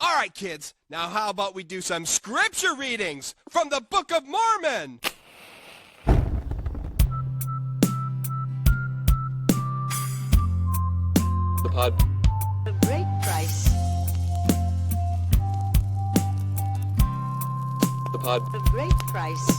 All right, kids, now how about we do some scripture readings from the Book of Mormon? The pod. A great price. The pod. A great price.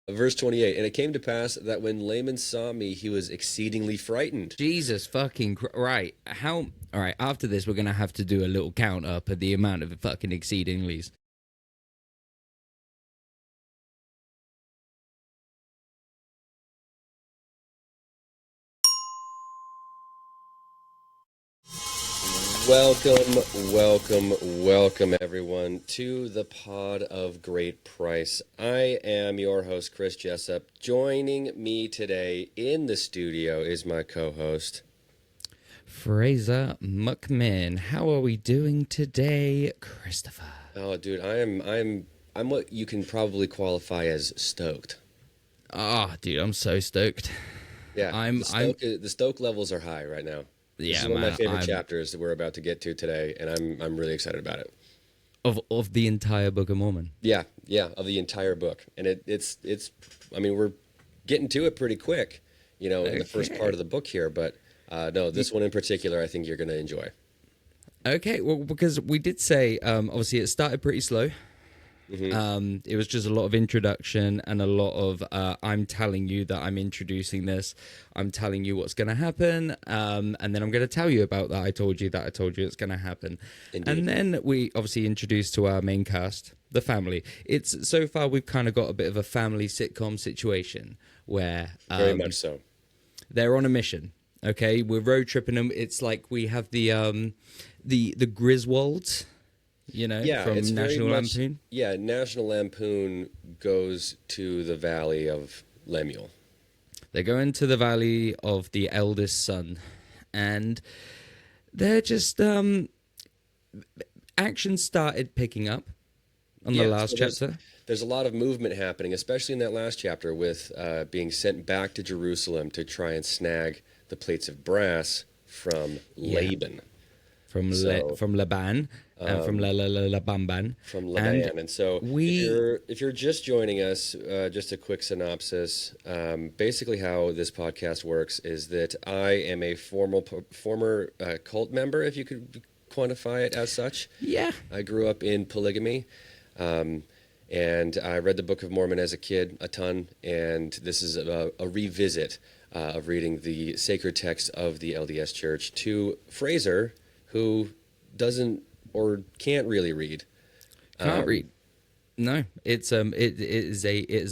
Verse 28, and it came to pass that when Laman saw me, he was exceedingly frightened. Jesus fucking right. All right, after this, we're going to have to do a little count up of the amount of fucking exceedingly's. Welcome, everyone, to the Pod of Great Price. I am your host, Chris Jessup. Joining me today in the studio is my co-host, Fraser McMinn. How are we doing today, Christopher? Oh, dude, I'm what you can probably qualify as stoked. Dude, I'm so stoked. Yeah, the stoke levels are high right now. This is one of my favorite chapters that we're about to get to today, and I'm really excited about it. Of the entire Book of Mormon. Yeah, of the entire book, and it's. I mean, we're getting to it pretty quick, in the first part of the book here. But no, this one in particular, I think you're going to enjoy. Okay, well, because we did say, obviously, it started pretty slow. Mm-hmm. It was just a lot of introduction and a lot of I'm telling you that I'm introducing this. I'm telling you what's going to happen, and then I'm going to tell you about that. I told you it's going to happen. Indeed. And then we obviously introduced to our main cast, the family. It's so far we've kind of got a bit of a family sitcom situation where very much so. They're on a mission. Okay, we're road tripping them. It's like we have the Griswolds. From National Lampoon? Yeah, National Lampoon goes to the Valley of Lemuel. They go into the Valley of the Eldest Son, and they're just... action started picking up on the last chapter. There's a lot of movement happening, especially in that last chapter with being sent back to Jerusalem to try and snag the plates of brass from Laban. From Laban. From Laban. From Laban. And so if you're just joining us, just a quick synopsis. Basically how this podcast works is that I am a former cult member, if you could quantify it as such. Yeah. I grew up in polygamy. And I read the Book of Mormon as a kid a ton. And this is a revisit of reading the sacred text of the LDS Church to Fraser, who doesn't or can't really read. Can't read. No, it is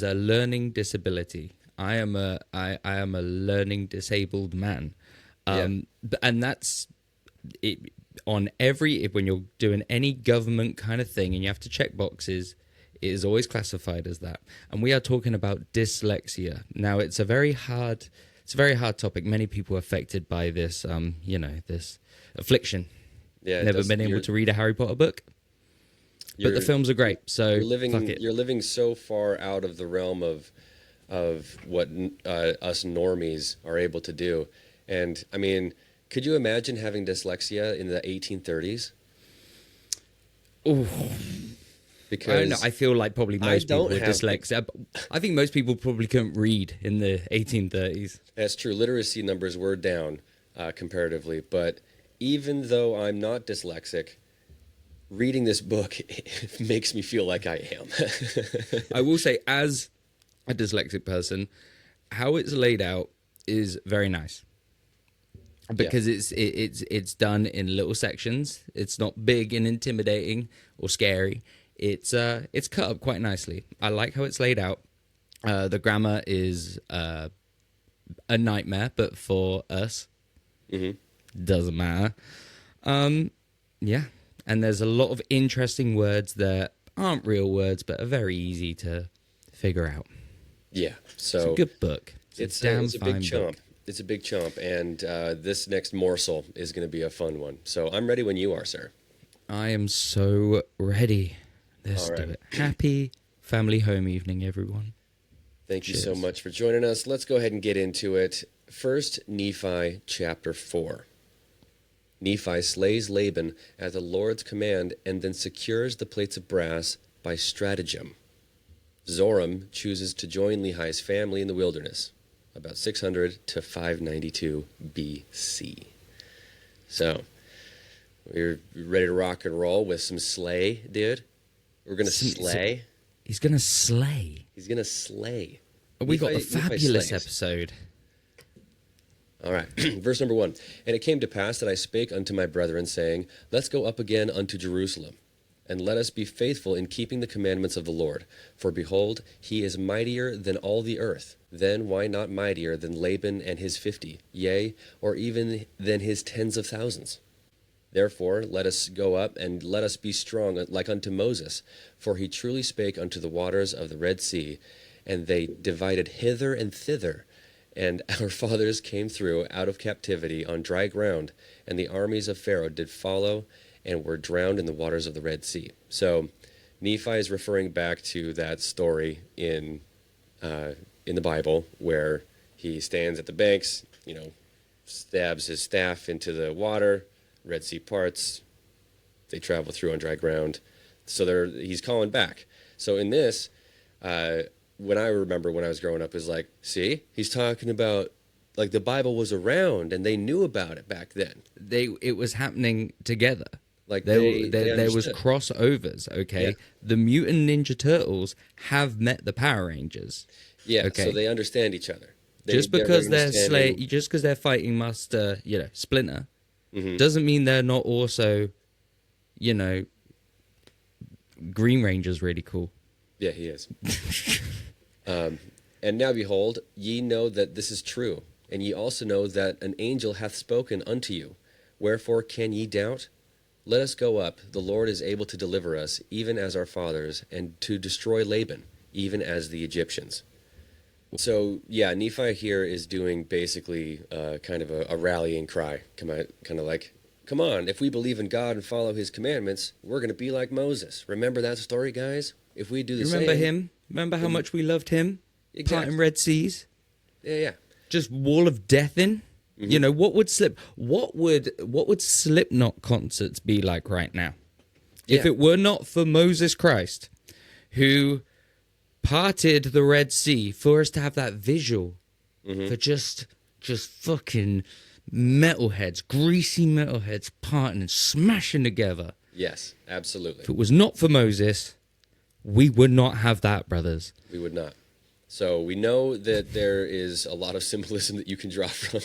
a learning disability. I am a learning disabled man, and that's it. On when you're doing any government kind of thing, and you have to check boxes, it is always classified as that. And we are talking about dyslexia. Now, it's a very hard topic. Many people are affected by this, this affliction. Yeah, never been able to read a Harry Potter book, but the films are great. So you're living so far out of the realm of what us normies are able to do. And I mean, could you imagine having dyslexia in the 1830s? Oh, because I don't know. I feel like probably most people with dyslexia. I think most people probably couldn't read in the 1830s. That's true. Literacy numbers were down comparatively, but even though I'm not dyslexic, reading this book makes me feel like I am. I will say, as a dyslexic person, how it's laid out is very nice because it's done in little sections. It's not big and intimidating or scary. It's cut up quite nicely. I like how it's laid out. The grammar is a nightmare, but for us. Mm-hmm. Doesn't matter. Yeah. And there's a lot of interesting words that aren't real words, but are very easy to figure out. Yeah. So it's a good book. It's a big chomp. It's a big chomp. And this next morsel is going to be a fun one. So I'm ready when you are, sir. I am so ready. Let's do it. Happy family home evening, everyone. Thank you so much for joining us. Let's go ahead and get into it. First Nephi chapter 4. Nephi slays Laban at the Lord's command and then secures the plates of brass by stratagem. Zoram chooses to join Lehi's family in the wilderness, about 600 to 592 BC. So, we're ready to rock and roll with some slay, dude. We're going to slay. He's going to slay. He's going to slay. We got the Nephi fabulous slays. episode. All right, verse number 1. And it came to pass that I spake unto my brethren, saying, Let's go up again unto Jerusalem, and let us be faithful in keeping the commandments of the Lord. For behold, he is mightier than all the earth. Then why not mightier than Laban and his 50, yea, or even than his tens of thousands? Therefore let us go up, and let us be strong like unto Moses. For he truly spake unto the waters of the Red Sea, and they divided hither and thither. And our fathers came through out of captivity on dry ground, and the armies of Pharaoh did follow, and were drowned in the waters of the Red Sea. So Nephi is referring back to that story in the Bible where he stands at the banks, stabs his staff into the water, Red Sea parts, they travel through on dry ground. So he's calling back. So in this, when I remember when I was growing up, is like, see, he's talking about like the Bible was around and they knew about it back then. It was happening together. Like there was understood. crossovers. Okay, Yeah. The Mutant Ninja Turtles have met the Power Rangers. Yeah, Okay. so they understand each other. Just because they're understanding- just because they're fighting Master, Splinter, Mhm. doesn't mean they're not also, Green Ranger's really cool. Yeah, he is. And now behold, ye know that this is true, and ye also know that an angel hath spoken unto you. Wherefore can ye doubt? Let us go up, the Lord is able to deliver us, even as our fathers, and to destroy Laban, even as the Egyptians. So, yeah, Nephi here is doing basically kind of a rallying cry, kind of like, come on, if we believe in God and follow his commandments, we're going to be like Moses. Remember that story, guys? If we do the same... Remember him? Remember how much we loved him? Exactly. Parting Red Seas? Yeah. Just wall of death in? Mm-hmm. What would Slipknot concerts be like right now? If Yeah. it were not for Moses Christ, who parted the Red Sea for us to have that visual for just fucking metalheads, greasy metalheads parting and smashing together. Yes, absolutely. If it was not for Moses, we would not have that, brothers. We would not. So we know that there is a lot of symbolism that you can draw from.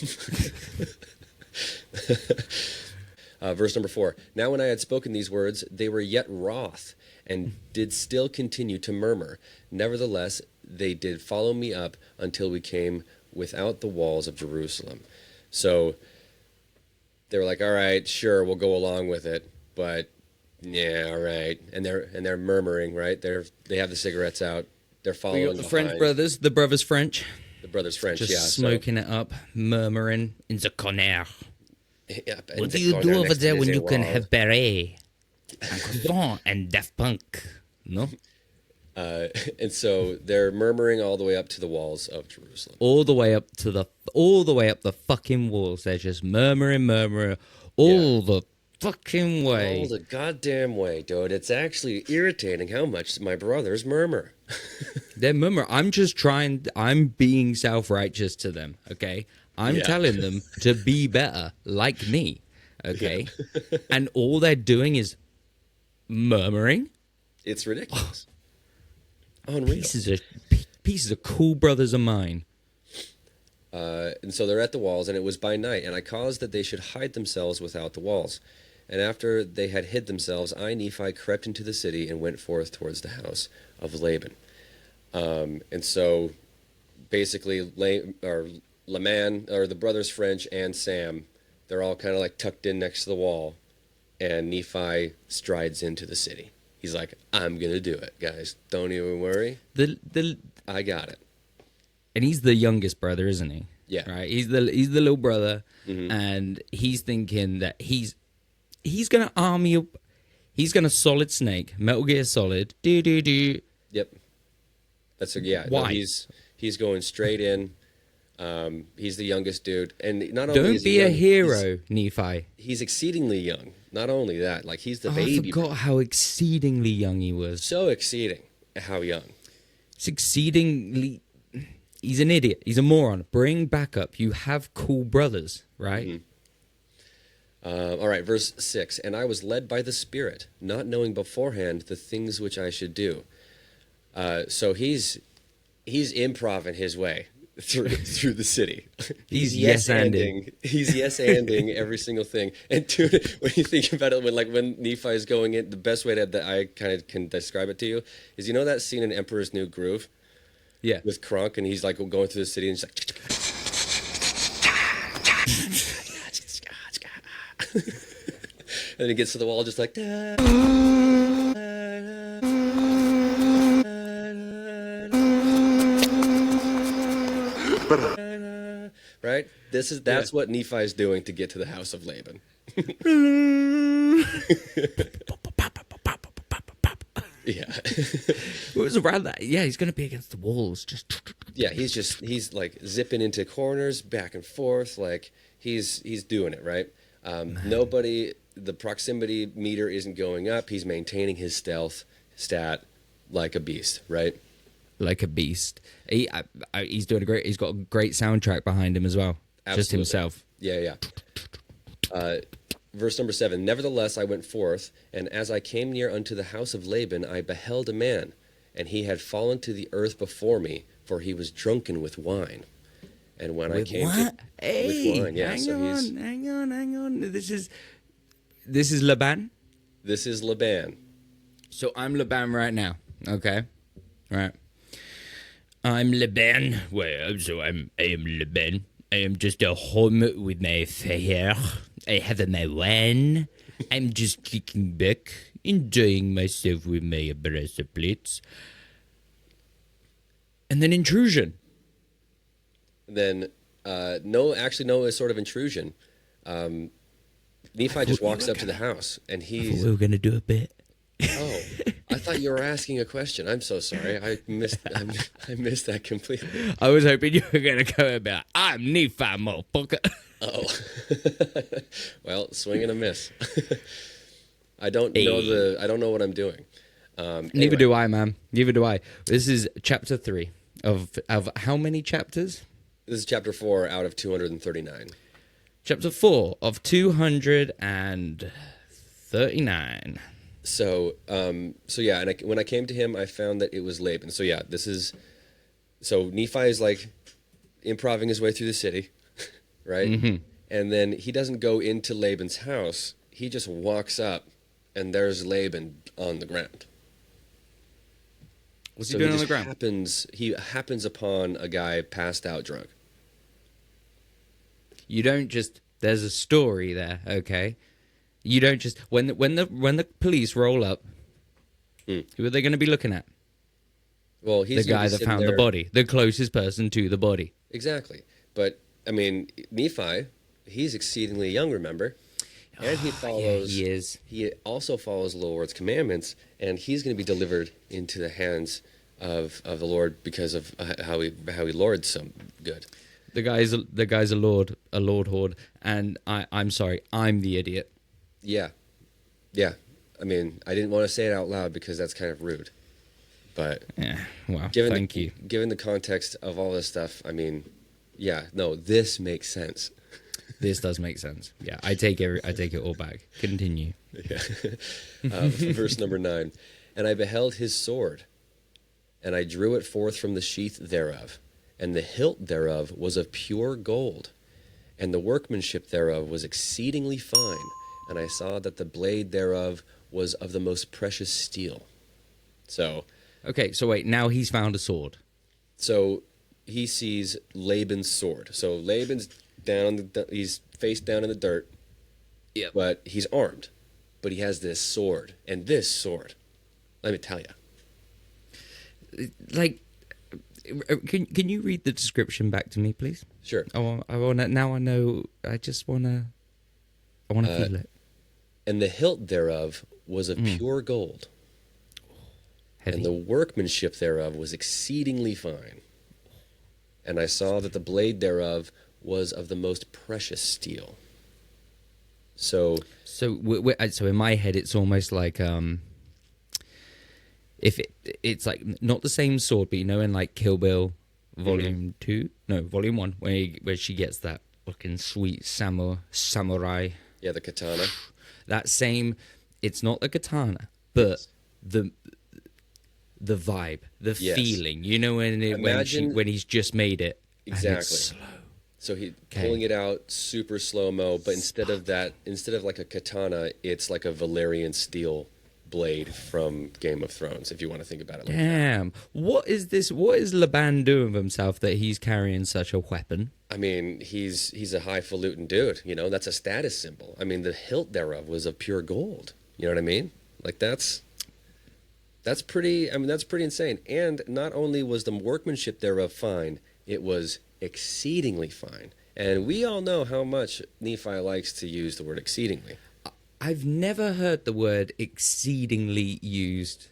Verse number 4. Now when I had spoken these words, they were yet wroth, and did still continue to murmur. Nevertheless, they did follow me up until we came without the walls of Jerusalem. So they were like, all right, sure, we'll go along with it, but yeah, all right. And they're murmuring, right? They have the cigarettes out. They're We following got the French behind. brothers, the brothers French, The brothers French, just yeah. smoking it up, murmuring in the corner. Yeah, What and do they you go do down over next to there the when you zero can wall. have beret and croissant and Daft Punk? No, And so they're murmuring all the way up to the walls of Jerusalem. all the way up the fucking walls. They're just murmuring, all the fucking way. All the goddamn way, dude. It's actually irritating how much my brothers murmur. They're murmuring. I'm being self-righteous to them. Okay, I'm Yeah. telling them to be better, like me. Okay, and all they're doing is murmuring. It's ridiculous. Unreal. Pieces of cool brothers of mine. And so they're at the walls, and it was by night, and I caused that they should hide themselves without the walls. And after they had hid themselves, I, Nephi, crept into the city and went forth towards the house of Laban. And so basically, Laman, or the brothers French and Sam, they're all kind of like tucked in next to the wall, and Nephi strides into the city. He's like, I'm going to do it, guys. Don't even worry. I got it. And he's the youngest brother, isn't he? Yeah. Right. He's the little brother, Mhm. and he's thinking that he's gonna army up. He's gonna Solid Snake, Metal Gear Solid. Do. Yep. Yeah. No, Why? he's going straight in. He's the youngest dude, and not only Don't is he be a young, hero, Nephi. He's exceedingly young. Not only that, like he's the Oh, I baby. forgot how exceedingly young he was. So exceeding how young. It's exceedingly. He's an idiot. He's a moron. Bring back up. You have cool brothers, right? All right, verse 6. And I was led by the Spirit, not knowing beforehand the things which I should do. So he's improv-ing his way through the city. He's yes-anding. He's yes-anding every single thing. And dude, when you think about it, when Nephi is going in, the best way that I kind of can describe it to you is, you know that scene in Emperor's New Groove? Yeah. With Kronk, and he's like going through the city and he's like and then he gets to the wall just like right? That's what Nephi is doing to get to the house of Laban. Yeah. It was around that. Yeah, he's going to be against the walls. Yeah, he's like zipping into corners, back and forth, like he's doing it, right? Nobody, the proximity meter isn't going up. He's maintaining his stealth stat like a beast, right? Like a beast. He's doing he's got a great soundtrack behind him as well. Absolutely. Just himself. Yeah. Verse number 7, nevertheless I went forth, and as I came near unto the house of Laban, I beheld a man, and he had fallen to the earth before me, for he was drunken with wine. And when I came to with wine, yeah, hang on. This is Laban. This is Laban. So I'm Laban right now. Okay, right. I'm Laban. Well, so I am Laban. I am just a home with my fire. I have my wine. I'm just kicking back, enjoying myself with my plates. And then intrusion. Then, no sort of intrusion. Nephi just walks up to the house, and he's... We were going to do a bit. Oh, I thought you were asking a question. I'm so sorry. I missed that completely. I was hoping you were going to go about, I'm Nephi, motherfucker. Oh. Well, swing and a miss. I don't know what I'm doing. Neither do I, man. Neither do I. This is chapter 3 of how many chapters? This is chapter 4 out of 239. Chapter 4 of 239. So yeah, and when I came to him, I found that it was Laban. So yeah, so Nephi is like improvising his way through the city, right? Mm-hmm. And then he doesn't go into Laban's house. He just walks up, and there's Laban on the ground. What's he doing on the ground? He happens upon a guy passed out drunk. You don't just... There's a story there, okay? You don't just... When the police roll up, who are they going to be looking at? Well, he's the guy that found the body. The closest person to the body. Exactly. But, I mean, Nephi, he's exceedingly young, remember? And he follows... Yeah, he is. He also follows the Lord's commandments, and he's going to be delivered into the hands of the Lord because of how he lords so good. The guy's a lord horde, and I'm sorry, I'm the idiot. Yeah. I mean, I didn't want to say it out loud because that's kind of rude. But yeah, well, thank you. Given the context of all this stuff, I mean, yeah, no, this makes sense. This does make sense. Yeah, I take it all back. Continue. Yeah. Verse number 9. And I beheld his sword, and I drew it forth from the sheath thereof, and the hilt thereof was of pure gold, and the workmanship thereof was exceedingly fine, and I saw that the blade thereof was of the most precious steel. So... Okay, so wait, now he's found a sword. So he sees Laban's sword. So Laban's he's face down in the dirt. Yep. But he's armed. But he has this sword. And this sword, let me tell you. Like, can you read the description back to me, please? Sure. I want to, now I know, I want to feel it. And the hilt thereof was of pure gold. Heavy. And the workmanship thereof was exceedingly fine. and I saw that the blade thereof was of the most precious steel. So So in my head, it's almost like if it's like not the same sword, but you know, in like Kill Bill Volume 2, no, Volume 1, where she gets that fucking sweet samurai. yeah, the katana. That same, it's not the katana, but the vibe, the Yes. feeling. You know, when he's just made it. Exactly. And it's slow. So he Okay. pulling it out super slow mo, but instead of like a katana, it's like a Valyrian steel blade from Game of Thrones. If you want to think about it like that. Damn. What is this? What is Laban doing with himself that he's carrying such a weapon? I mean, he's a highfalutin dude. You know, that's a status symbol. I mean, the hilt thereof was of pure gold. You know what I mean? Like that's pretty. I mean, that's pretty insane. And not only was the workmanship thereof fine, it was exceedingly fine. And we all know how much Nephi likes to use the word exceedingly. I've never heard the word exceedingly used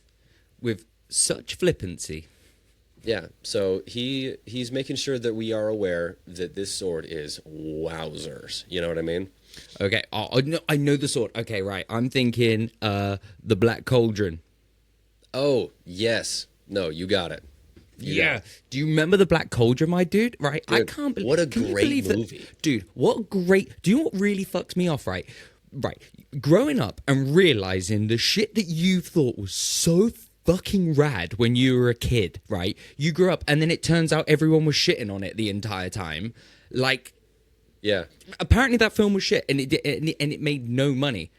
with such flippancy. Yeah, so he's making sure that we are aware that this sword is wowzers. You know what I mean? Okay, I know the sword. Okay, right. I'm thinking the Black Cauldron. Oh, yes. No, you got it. You got it. Do you remember the Black Cauldron, my dude? Right. I Dude, can't believe. what a can you great believe that- movie. dude. What great. Do you know what really fucks me off? Right. Growing up and realizing the shit that you thought was so fucking rad when you were a kid. Right. You grew up and then it turns out everyone was shitting on it the entire time. Like, Yeah. apparently that film was shit and it made no money.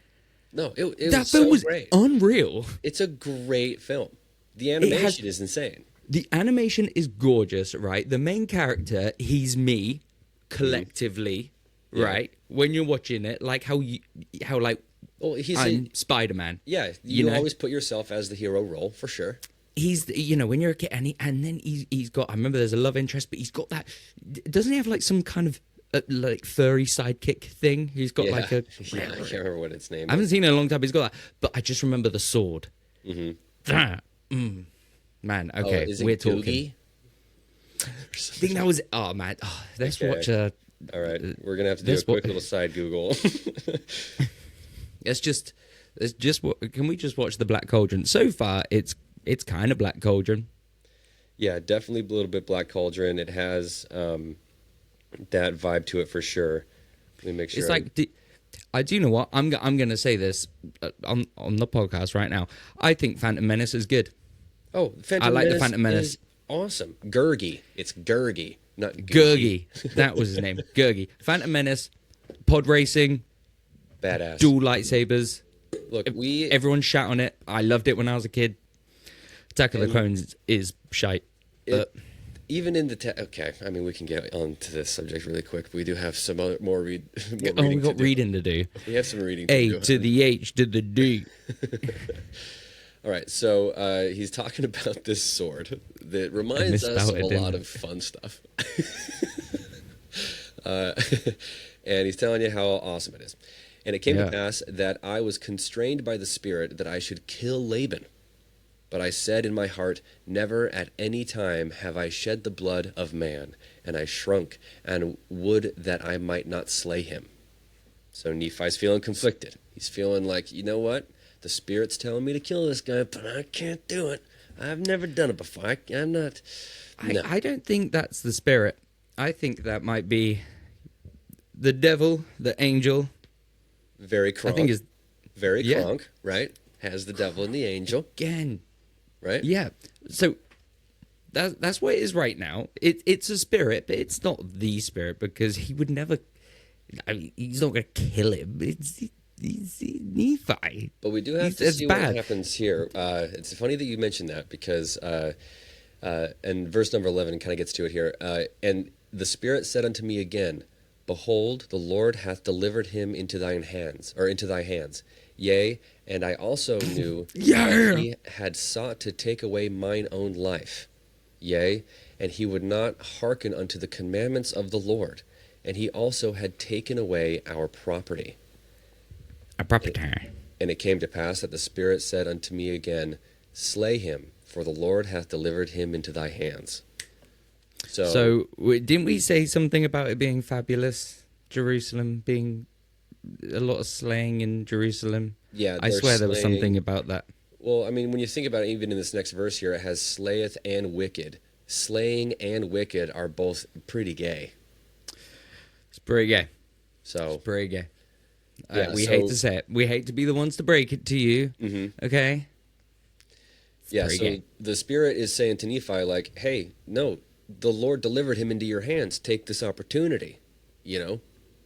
No, it That was film so was great. unreal. It's a great film. The animation is insane. The animation is gorgeous, right? The main character, he's me, collectively, Yeah. right? When you're watching it, like how Well, I'm Spider-Man. yeah. you know? Always put yourself as the hero role for sure. He's, when you're a kid, and then he's got. I remember there's a love interest, but he's got that. Doesn't he have like some kind of like furry sidekick thing? He's got Yeah. like a. Yeah, I can't remember what its name I haven't is. seen it in a long time. But he's got that, but I just remember the sword. Mm-hmm. Man, okay, is it we're talking. Googie? I think that was. Oh man, let's Okay. watch a. All right, we're gonna have to do a This quick wa- little side Google. Let's just. Can we just watch the Black Cauldron? So far, it's kind of Black Cauldron. Yeah, definitely a little bit Black Cauldron. It has that vibe to it for sure. Let me make sure. It's like. I do know what I'm gonna say this on the podcast right now. I think Phantom Menace is good. oh, Phantom I like the Menace Phantom Menace. is awesome. Gurgi. It's Gurgi, not Gurgi, that was his name. Gurgi. Phantom Menace, pod racing, Badass. dual lightsabers. Look, Everyone shout on it. I loved it when I was a kid. Attack of the Clones is shite. But even in the okay. I mean, we can get on to this subject really quick. But we do have some more more we reading got to do. reading to do. We have some reading to A do. to the H to the D. All right, so he's talking about this sword that reminds us misspelled of it, a didn't lot I? of fun stuff. And he's telling you how awesome it is. And it came Yeah. to pass that I was constrained by the Spirit that I should kill Laban. But I said in my heart, never at any time have I shed the blood of man. And I shrunk and would that I might not slay him. So Nephi's feeling conflicted. He's feeling like, you know what? The Spirit's telling me to kill this guy, but I can't do it. I've never done it before. I'm not. No. I don't think that's the spirit. I think that might be the devil, the angel. Very Kronk. I think is very yeah. Kronk, right? Has the devil and the angel, again. right? Yeah. So that's what it is right now. It's a spirit, but it's not the spirit because he would never. I mean, he's not going to kill him. It's Nephi. But we do have to It's see bad. what happens here. It's funny that you mentioned that because, and verse number 11 kind of gets to it here. And the Spirit said unto me again, Behold, the Lord hath delivered him into thine hands, or into thy hands. Yea, and I also knew that he had sought to take away mine own life. Yea, and he would not hearken unto the commandments of the Lord. And he also had taken away our property. A property. And it came to pass that the Spirit said unto me again, Slay him, for the Lord hath delivered him into thy hands. So, didn't we say something about it being fabulous? Jerusalem being a lot of slaying in Jerusalem. yeah, I they're swear there was slaying- something about that. Well, I mean, when you think about it, even in this next verse here, it has slayeth and wicked. Slaying and wicked are both pretty gay. It's pretty gay. So, It's pretty gay. Yeah, we so- hate to say it. We hate to be the ones to break it to you. Okay. yeah, pretty so gay. the Spirit is saying to Nephi, like, hey, no, the Lord delivered him into your hands. Take this opportunity. You know?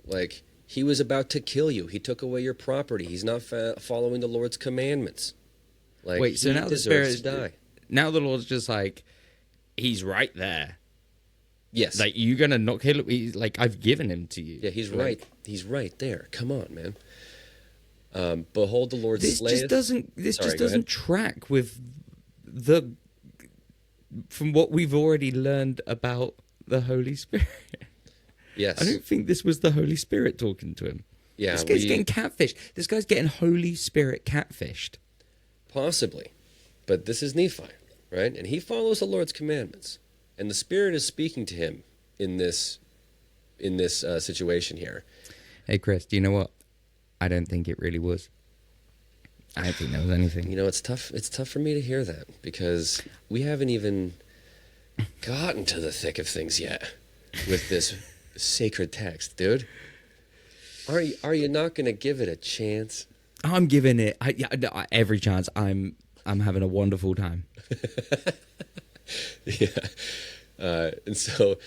Like, he was about to kill you. He took away your property. He's not following the Lord's commandments. Like, Wait, so he now the deserves Spirit to die. Now the Lord's just like, he's right there. Yes. Like, you're gonna not kill him. He's like, I've given him to you. Yeah, he's Like, right. He's right there. Come on, man. Behold, the Lord This slayeth. just doesn't. This Sorry, just go doesn't track with the from what we've already learned about the Holy Spirit. Yes. I don't think this was the Holy Spirit talking to him. Yeah, This guy's we- getting catfished. This guy's getting Holy Spirit catfished. Possibly. But this is Nephi, right? And he follows the Lord's commandments. And the Spirit is speaking to him in this situation here. Hey, Chris, do you know what? I don't think it really was. I don't think there was anything. You know, it's tough. It's tough for me to hear that because we haven't even gotten to the thick of things yet with this sacred text, dude. Are you not going to give it a chance? I'm giving it every chance. I'm having a wonderful time. Yeah. And so,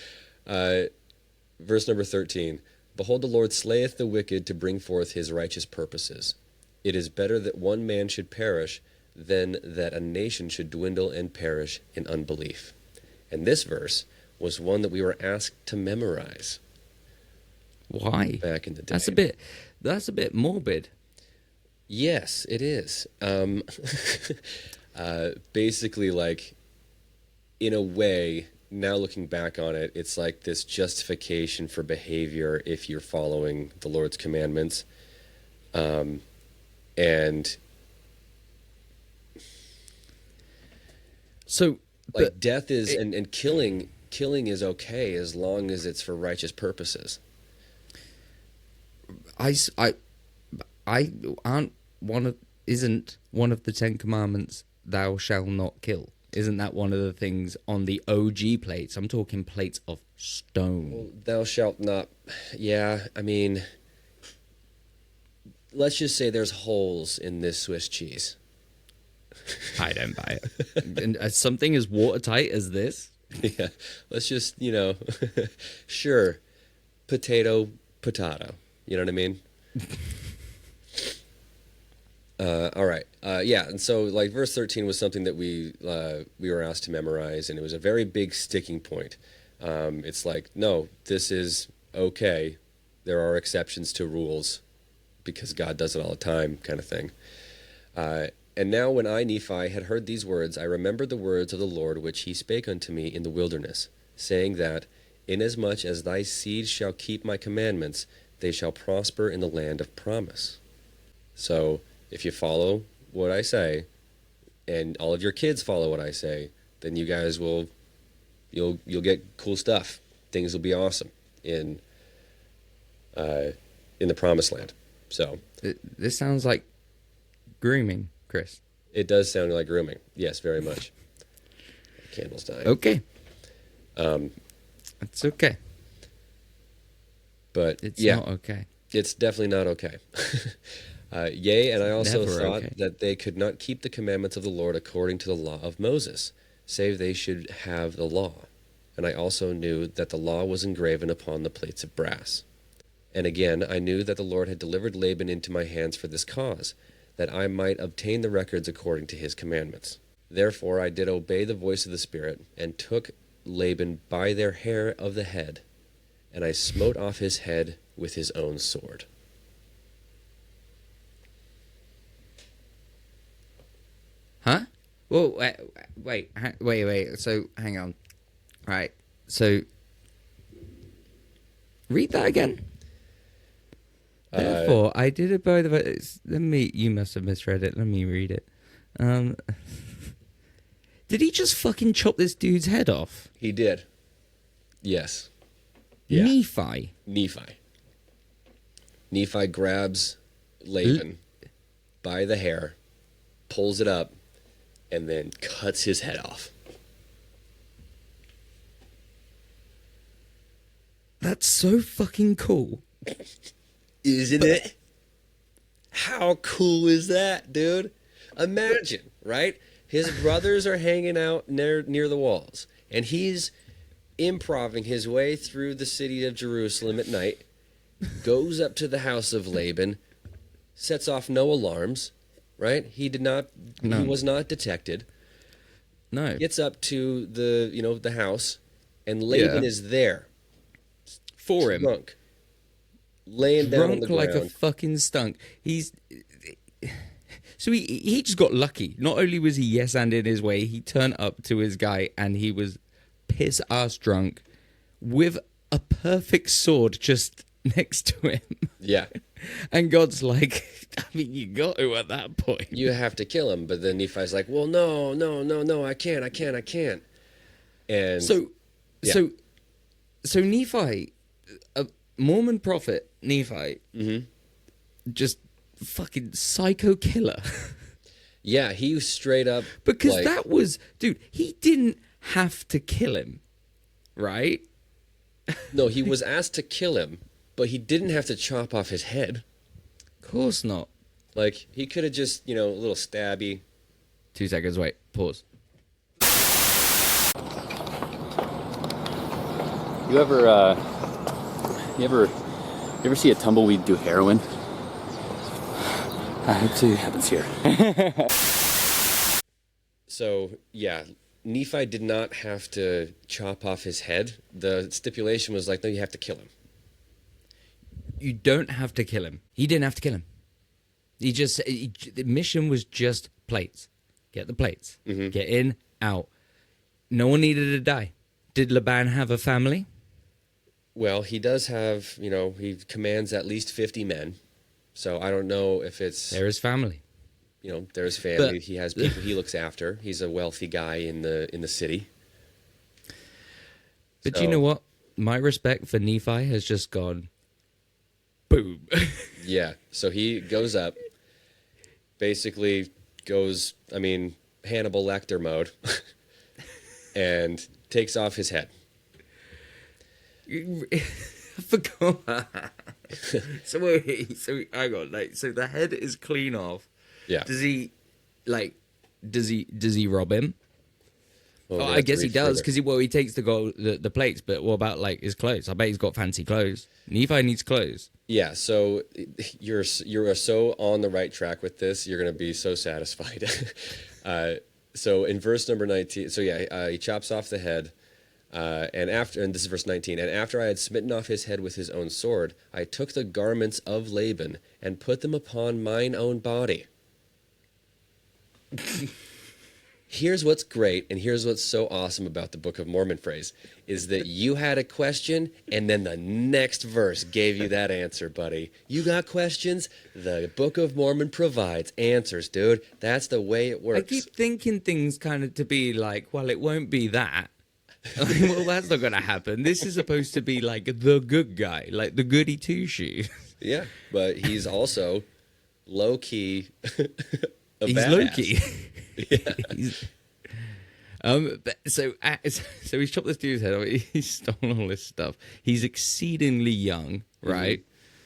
verse number 13. Behold, the Lord slayeth the wicked to bring forth his righteous purposes. It is better that one man should perish than that a nation should dwindle and perish in unbelief. And this verse was one that we were asked to memorize Why? back in the day. That's a bit morbid. Yes, it is. Basically, like, in a way, now looking back on it, it's like this justification for behavior if you're following the Lord's commandments. And So, like death is and killing is okay as long as it's for righteous purposes. Isn't one of the 10 commandments thou shalt not kill? Isn't that one of the things on the OG plates? I'm talking plates of stone. Thou shalt not. Yeah, I mean, let's just say there's holes in this Swiss cheese. I don't buy it. And something as watertight as this? Yeah, let's just, sure, potato. You know what I mean? All right. Yeah, and so like verse 13 was something that we were asked to memorize, and it was a very big sticking point. It's like, no, this is okay. There are exceptions to rules because God does it all the time, kind of thing. And now when I, Nephi, had heard these words, I remembered the words of the Lord which he spake unto me in the wilderness, saying that, inasmuch as thy seed shall keep my commandments, they shall prosper in the land of promise. So, if you follow what I say, and all of your kids follow what I say, then you guys you'll get cool stuff. Things will be awesome in the promised land. So, This sounds like grooming, Chris. it does sound like grooming. Yes, very much. Candle's dying. Okay. It's okay. But It's yeah, not okay. it's definitely not okay. Yea, and I also never thought okay. that they could not keep the commandments of the Lord according to the law of Moses, save they should have the law. And I also knew that the law was engraven upon the plates of brass. And again, I knew that the Lord had delivered Laban into my hands for this cause, that I might obtain the records according to his commandments. Therefore I did obey the voice of the Spirit, and took Laban by their hair of the head, and I smote off his head with his own sword. Huh? Well, wait. So, hang on. Right. So, read that again. Therefore, I did it by the way. You must have misread it. Let me read it. Did he just fucking chop this dude's head off? He did. Yes. Yeah. Nephi. Nephi grabs Laban by the hair, pulls it up, and then cuts his head off. That's so fucking cool. Isn't it? How cool is that, dude? Imagine, right? His brothers are hanging out near the walls, and he's improving his way through the city of Jerusalem at night, goes up to the house of Laban, sets off no alarms, right? He was not detected. No. Gets up to the house, and Laban is there. For him. Drunk. Laying down on the Drunk like ground. a fucking stunk. So he just got lucky. Not only was he yes-anded his way, he turned up to his guy and he was piss-ass drunk with a perfect sword just next to him. Yeah. And God's like, I mean, you got to at that point. You have to kill him. But then Nephi's like, well, no, I can't. And So Nephi, a Mormon prophet, Nephi, just fucking psycho killer. yeah, he straight up... Because like, that was, dude, he didn't have to kill him, right? No, he was asked to kill him, but he didn't have to chop off his head. Of course not. Like, he could have just, a little stabby. 2 seconds, wait, pause. You ever see a tumbleweed do heroin? It happens here. So, yeah, Nephi did not have to chop off his head. The stipulation was like, no, you have to kill him. You don't have to kill him. He didn't have to kill him. The mission was just plates. Get the plates. Get in, out. No one needed to die. Did Laban have a family? Well, he does have, he commands at least 50 men. So I don't know if it's... There is family. There's family. But- he has people he looks after. He's a wealthy guy in the city. But So- you know what? My respect for Nephi has just gone boom. Yeah. So he goes up, basically goes, Hannibal Lecter mode, and takes off his head. I forgot. So wait, hang on, so the head is clean off. Yeah. Does he rob him? Well, Oh, we I have to guess he read does further. because he takes the plates. But what about his clothes? I bet he's got fancy clothes. Nephi needs clothes. Yeah, so you're so on the right track with this. You're going to be so satisfied. So in verse number 19, he chops off the head, and this is verse 19, and after I had smitten off his head with his own sword, I took the garments of Laban and put them upon mine own body. Here's what's great, and here's what's so awesome about the Book of Mormon phrase, is that you had a question, and then the next verse gave you that answer, buddy. You got questions? The Book of Mormon provides answers, dude. That's the way it works. I keep thinking things kind of to be like, well, it won't be that. Well, that's not going to happen. This is supposed to be like the good guy, like the goody two-shoes. Yeah, but he's also low-key a He's badass. low-key. So he's chopped this dude's head off. He's stolen all this stuff. He's exceedingly young, right?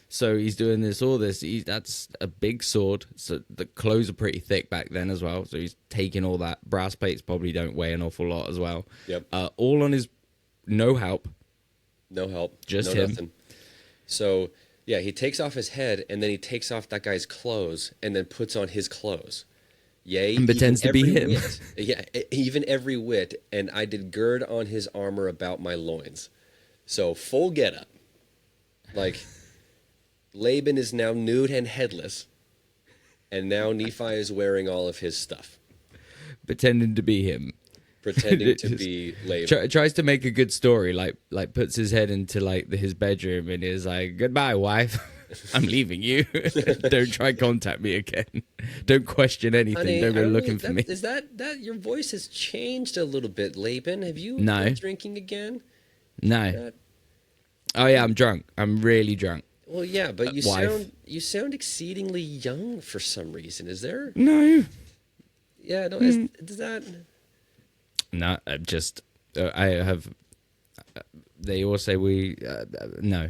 So he's doing all this. That's a big sword. So the clothes are pretty thick back then as well. So he's taking all that. Brass plates probably don't weigh an awful lot as well. Yep. All on his no help. No help. Just no him. Nothing. So, yeah, he takes off his head, and then he takes off that guy's clothes, and then puts on his clothes. Yea, And pretends even to be every him. Whit, yeah, even every whit, and I did gird on his armor about my loins. So, full getup. Like, Laban is now nude and headless, and now Nephi is wearing all of his stuff, Pretending to be him. pretending to be Laban. Tries to make a good story, like puts his head into his bedroom and is like, "Goodbye, wife. I'm leaving you. Don't try contact me again. Don't question anything. Honey, Don't go looking for me." Is that your voice has changed a little bit, Laban? Have you No. been drinking again? No. That- Oh yeah, I'm drunk. I'm really drunk. Well, yeah, but Wife. you sound exceedingly young for some reason. Is there? No. Yeah, no. Does that? No, I have. They all say we. No.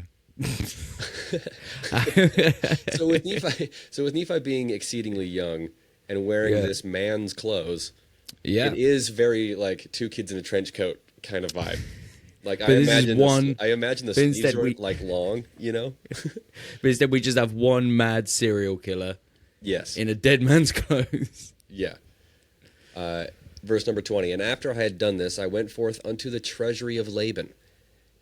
So with Nephi being exceedingly young and wearing Yeah. this man's clothes, Yeah. it is very like two kids in a trench coat kind of vibe. Like But this is one- I imagine the but sleeves instead are we- like long, you know? But instead, we just have one mad serial killer Yes. in a dead man's clothes. Yeah. Verse number 20. And after I had done this, I went forth unto the treasury of Laban.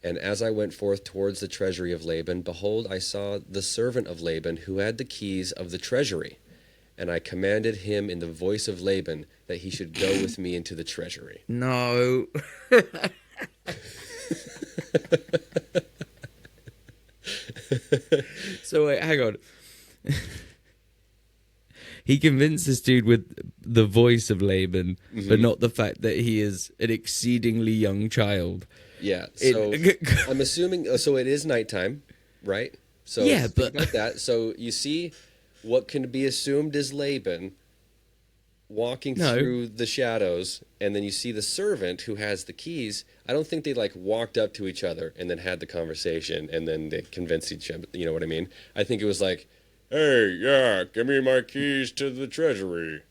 And as I went forth towards the treasury of Laban, behold, I saw the servant of Laban, who had the keys of the treasury. And I commanded him in the voice of Laban that he should go with me into the treasury. No. So wait, hang on. He convinced this dude with the voice of Laban, but not the fact that he is an exceedingly young child. Yeah. So I'm assuming, so it is nighttime, right? So Yeah, think but- about that. So you see what can be assumed is Laban walking No. through the shadows, and then you see the servant who has the keys. I don't think they like walked up to each other and then had the conversation and then they convinced each other. You know what I mean? I think it was like, hey, yeah, give me my keys to the treasury.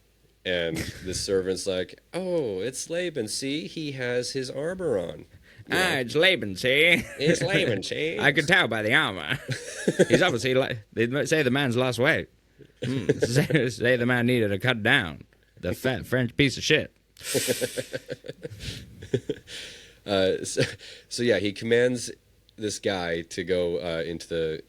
And the servant's like, oh, it's Laban. See, he has his armor on. It's Laban, see? It's Laban, see? I could tell by the armor. He's obviously like, they say the man's lost weight. Say the man needed to cut down. The fat French piece of shit. So yeah, he commands this guy to go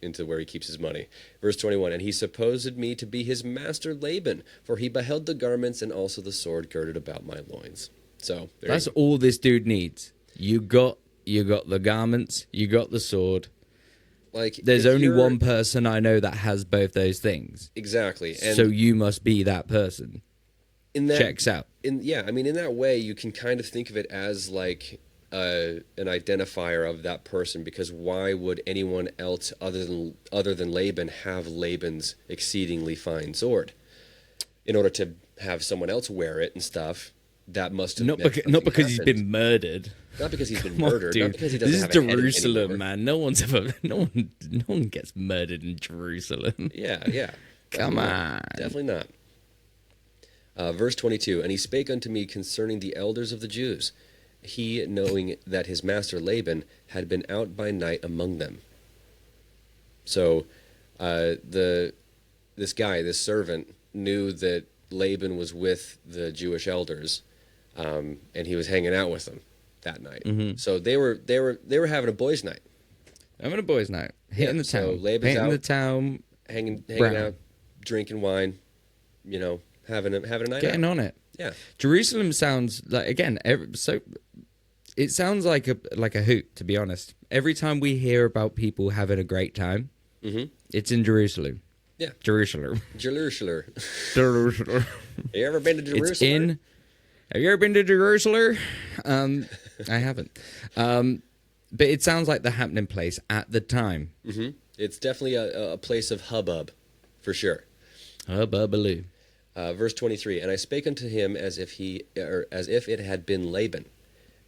into where he keeps his money. Verse 21, and he supposed me to be his master Laban, for he beheld the garments and also the sword girded about my loins. So there That's you go. all this dude needs. You got the garments, you got the sword. Like There's if only you're- one person I know that has both those things. exactly, and So you must be that person. in that Checks out. in that way you can kind of think of it as like an identifier of that person, because why would anyone else other than Laban have Laban's exceedingly fine sword? In order to have someone else wear it and stuff, that must have Not meant because something he's happened. been murdered. Not because he's been Come on, murdered, dude. not because he doesn't This is have a head Jerusalem, anymore. man. No one gets murdered in Jerusalem. Yeah. Come on. Definitely not. Verse 22, and he spake unto me concerning the elders of the Jews, he knowing that his master Laban had been out by night among them. So this servant, knew that Laban was with the Jewish elders, and he was hanging out with them that night. Mm-hmm. So they were having a boys' night, Having a boys' night. Hitting the so town. Laban's Painting out. the town. hanging Brown. out, drinking wine, having a night Getting out. on it. Yeah. Jerusalem sounds like, again, it sounds like a hoot, to be honest. Every time we hear about people having a great time, it's in Jerusalem. Yeah. Jerusalem. Jerusalem. Jerusalem. You ever been to Jerusalem? It's in. Have you ever been to Jerusalem? I haven't. But it sounds like the happening place at the time. It's definitely a place of hubbub, for sure. Hubbubaloo. Verse 23, and I spake unto him as if it had been Laban.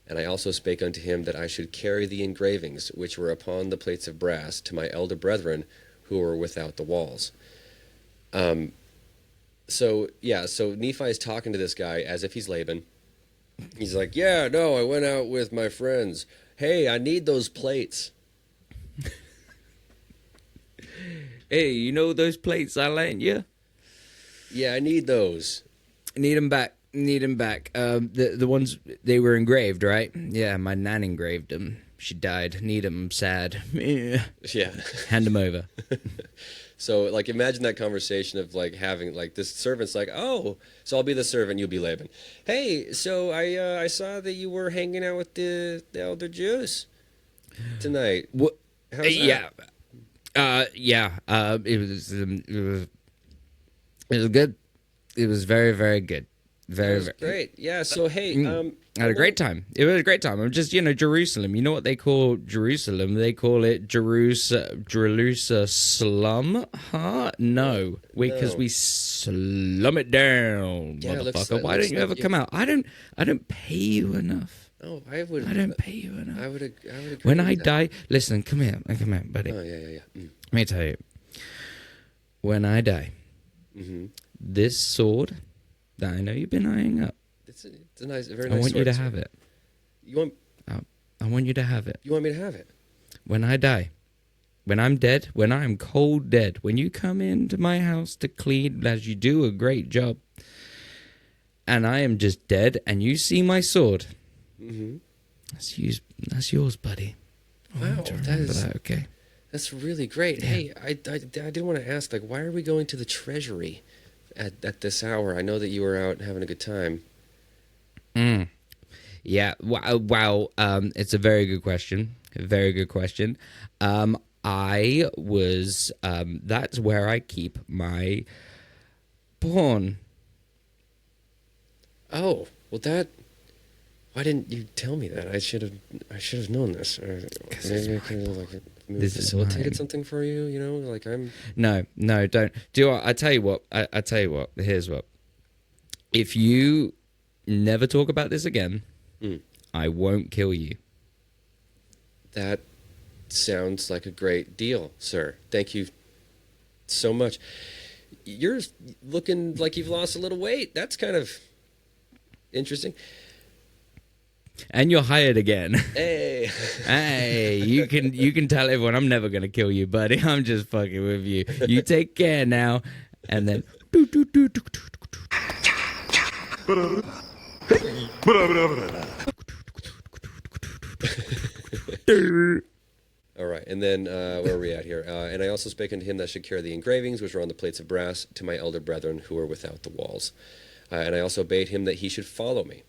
And I also spake unto him that I should carry the engravings which were upon the plates of brass to my elder brethren who were without the walls. So Nephi is talking to this guy as if he's Laban. He's like, yeah, no, I went out with my friends. Hey, I need those plates. Hey, you know those plates I lent you? Yeah, I need those. Need them back. Need them back. The ones, they were engraved, right? Yeah, my nan engraved them. She died. Need them. Sad. Yeah. Hand them over. So, like, imagine that conversation of, like, having, like, this servant's like, oh, so I'll be the servant, you'll be Laban. Hey, so I saw that you were hanging out with the elder Jews tonight. What? How's that? Yeah. It was good. It was very, very good. That Very, was very great. Yeah, so, hey, I had a great time. It was a great time. I'm just, Jerusalem. You know what they call Jerusalem? They call it Jerusalem, huh? No, because we slum it down, Yeah, motherfucker. Why don't you ever come out? I don't pay you enough. Oh, I would. I don't pay you enough. I would agree When with I that. die, listen, come here, buddy. Oh, yeah. Let me tell you. When I die, this sword that I know you've been eyeing up, It's a nice, a very I nice. want you to sword, have sir. it. You want? I want you to have it. You want me to have it? When I die, when I'm dead, when I'm cold dead, when you come into my house to clean, as you do a great job, and I am just dead, and you see my sword, that's yours, buddy. I Wow, want to remember that, okay? That's really great. Yeah. Hey, I did want to ask, like, why are we going to the treasury at this hour? I know that you were out having a good time. Yeah, wow. It's a very good question. Very good question. I was, that's where I keep my porn. Oh, well, why didn't you tell me that? I should have known this. Or maybe I could have This is facilitated mine. something for you. You know, like I'm. No, don't. Do you know what? I tell you what. I tell you what. Here's what. If you never talk about this again, I won't kill you. That sounds like a great deal, sir. Thank you so much. You're looking like you've lost a little weight. That's kind of interesting. And you're hired again. Hey. Hey, you can tell everyone I'm never gonna kill you, buddy. I'm just fucking with you. You take care now, and then. All right, and then where are we at here? And I also spake unto him that should carry the engravings which were on the plates of brass to my elder brethren who were without the walls. And I also bade him that he should follow me.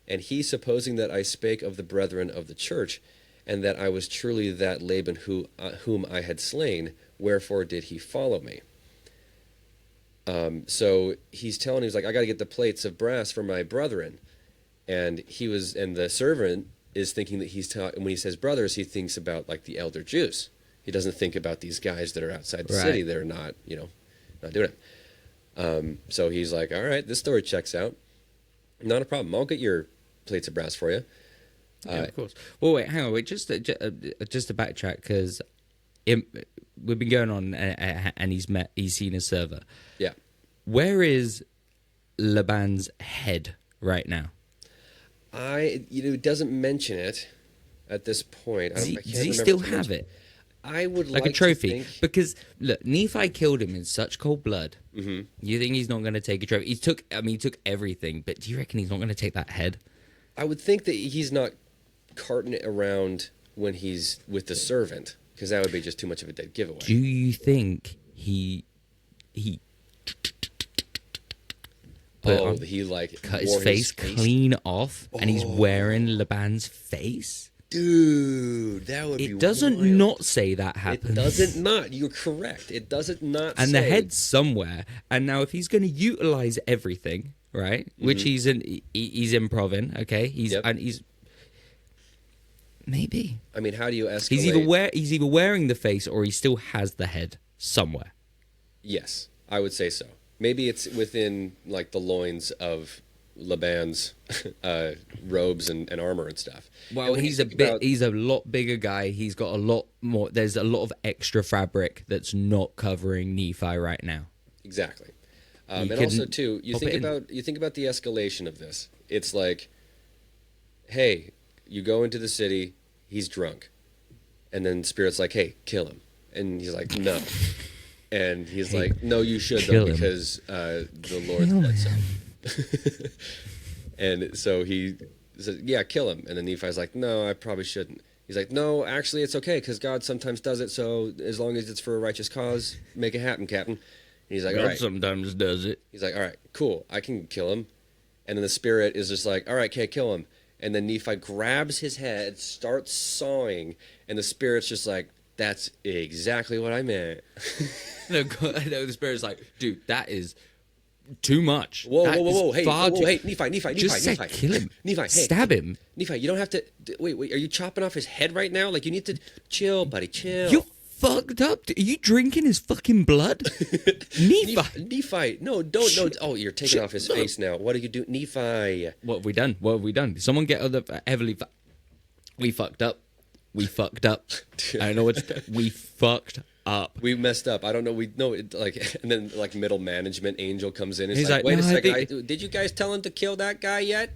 And he, supposing that I spake of the brethren of the church, and that I was truly that Laban whom I had slain, wherefore did he follow me? So he's telling him, he's like, I got to get the plates of brass for my brethren. And the servant is thinking that when he says brothers, he thinks about like the elder Jews. He doesn't think about these guys that are outside the city. They're not, not doing it. So he's like, all right, this story checks out. Not a problem. I'll get your plates of brass for you. Yeah, of course. Well, wait, hang on. Wait, just to backtrack, because we've been going on, and he's seen a server. Yeah. Where is Laban's head right now? It doesn't mention it at this point. Does he remember still if it have mentioned it? I would Like like a trophy? to think, Because look, Nephi killed him in such cold blood. Mm-hmm. You think he's not going to take a trophy? He took everything, but do you reckon he's not going to take that head? I would think that he's not carting it around when he's with the servant, because that would be just too much of a dead giveaway. Do you think he He like cut his wore face clean off, and he's wearing Laban's face? Dude, that would be It doesn't wild. not say that happens. It doesn't not. You're correct. It doesn't not And say. the head's somewhere. And now if he's going to utilize everything, right? Which he's improv, okay? He's maybe. I mean, how do you escalate? He's either wearing the face or he still has the head somewhere. Yes, I would say so. Maybe it's within like the loins of Laban's robes and armor and stuff. Well, And when he's you a think bit. about- He's a lot bigger guy. He's got a lot more. There's a lot of extra fabric that's not covering Nephi right now. Exactly. You And can also too, you pop it think about the escalation of this. It's like, hey, you go into the city, he's drunk, and then Spirit's like, hey, kill him, and he's like, no, and he's like, no, you should kill though, him. because the Lord said so. And so he says, yeah, kill him, and then Nephi's like, no, I probably shouldn't. He's like, no, actually, it's okay, because God sometimes does it, so as long as it's for a righteous cause, make it happen, Captain. And he's like, all right. sometimes does it. He's like, all right, cool, I can kill him. And then the Spirit is just like, all right, okay, kill him. And then Nephi grabs his head, starts sawing, and the Spirit's just like, that's exactly what I meant. No, the Spirit's like, dude, that is too much. Whoa, That whoa, whoa, is whoa! Hey, far whoa, too- hey, Nephi, Just say Nephi, kill him. Nephi, hey, Stab him. Nephi, you don't have to. Wait, are you chopping off his head right now? Like, you need to chill, buddy, chill. You're fucked up. Are you drinking his fucking blood? Nephi. Nephi, no, don't, no. Oh, you're taking off his face now. What are you doing, Nephi? What have we done? What have we done? Someone get other heavily. We fucked up. We fucked up. I don't know what's. We fucked up. We messed up. I don't know. We know it, like, and then like middle management angel comes in. It's He's like, like, wait "No, a I second. think-" Did you guys tell him to kill that guy yet?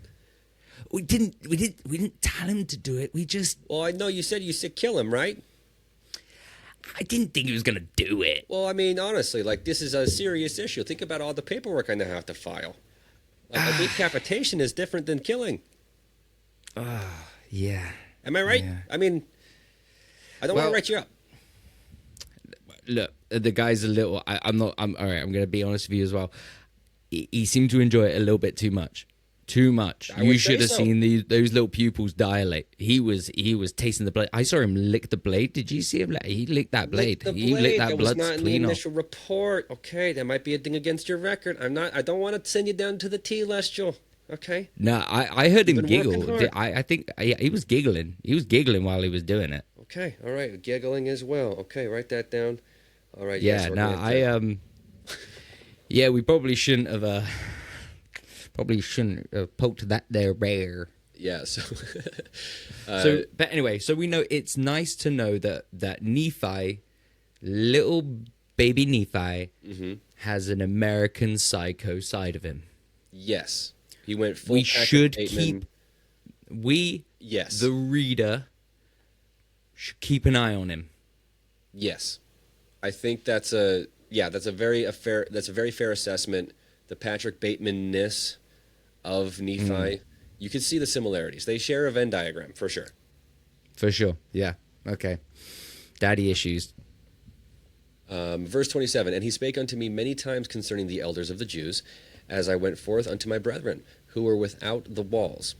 We didn't tell him to do it. We just. Well, I know you said kill him, right? I didn't think he was gonna do it. Well, I mean, honestly, like, this is a serious issue. Think about all the paperwork I now have to file. Like, a decapitation is different than killing. Yeah. Am I right? Yeah. I mean, I don't want Well- to write you up. Look, the guy's a little. I'm all right. I'm gonna be honest with you as well. He seemed to enjoy it a little bit too much. Too much. I You would should say have so. seen those little pupils dilate. He was tasting the blade. I saw him lick the blade. Did you see him? He licked that blade. The He licked that That was blood not in the clean off. initial report. Okay, that might be a thing against your record. I don't want to send you down to the T-Lestial. Okay. No, I heard him You've been working giggle. hard. I think he was giggling. He was giggling while he was doing it. Okay. All right. Giggling as well. Okay. Write that down. All right. Yeah. yes, we're No, gonna- Yeah, we probably shouldn't have. Poked that there bear. Yeah. So. But anyway, so we know it's nice to know that Nephi, little baby Nephi, Mm-hmm. has an American Psycho side of him. Yes. He went full. We Patrick should Bateman. Yes. the reader, should keep an eye on him. Yes. I think that's a very fair assessment. The Patrick Bateman-ness of Nephi. You can see the similarities. They share a Venn diagram for sure. For sure. Yeah. Okay. Daddy issues. Verse 27, and he spake unto me many times concerning the elders of the Jews, as I went forth unto my brethren, who were without the walls.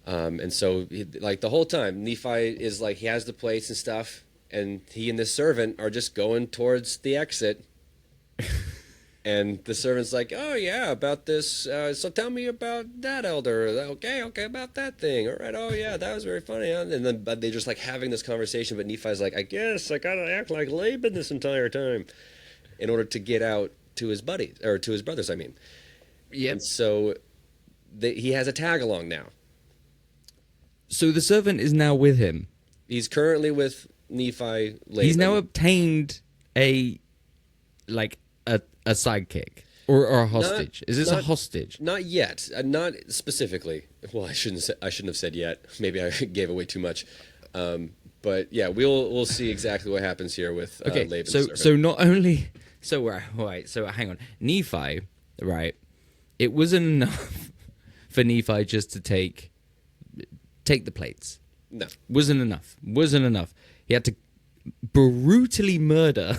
And so, like, the whole time, Nephi is like, he has the plates and stuff, and he and this servant are just going towards the exit. And the servant's like, oh, yeah, about this. So tell me about that elder. Okay, about that thing. All right, oh, yeah, that was very funny. Huh? And then they're just, like, having this conversation. But Nephi's like, I guess I got to act like Laban this entire time in order to get out to his buddies, or to his brothers, I mean. Yep. And so he has a tag-along now. So the servant is now with him. He's currently with Nephi Laban. He's now obtained a sidekick or a hostage. Is this a hostage? Not yet. Not specifically. Well, I shouldn't have said yet. Maybe I gave away too much. But yeah, we'll see exactly what happens here with Okay, Laban's so servant. not only right, so hang on, Nephi, right? It wasn't enough for Nephi just to take the plates. No. Wasn't enough. He had to brutally murder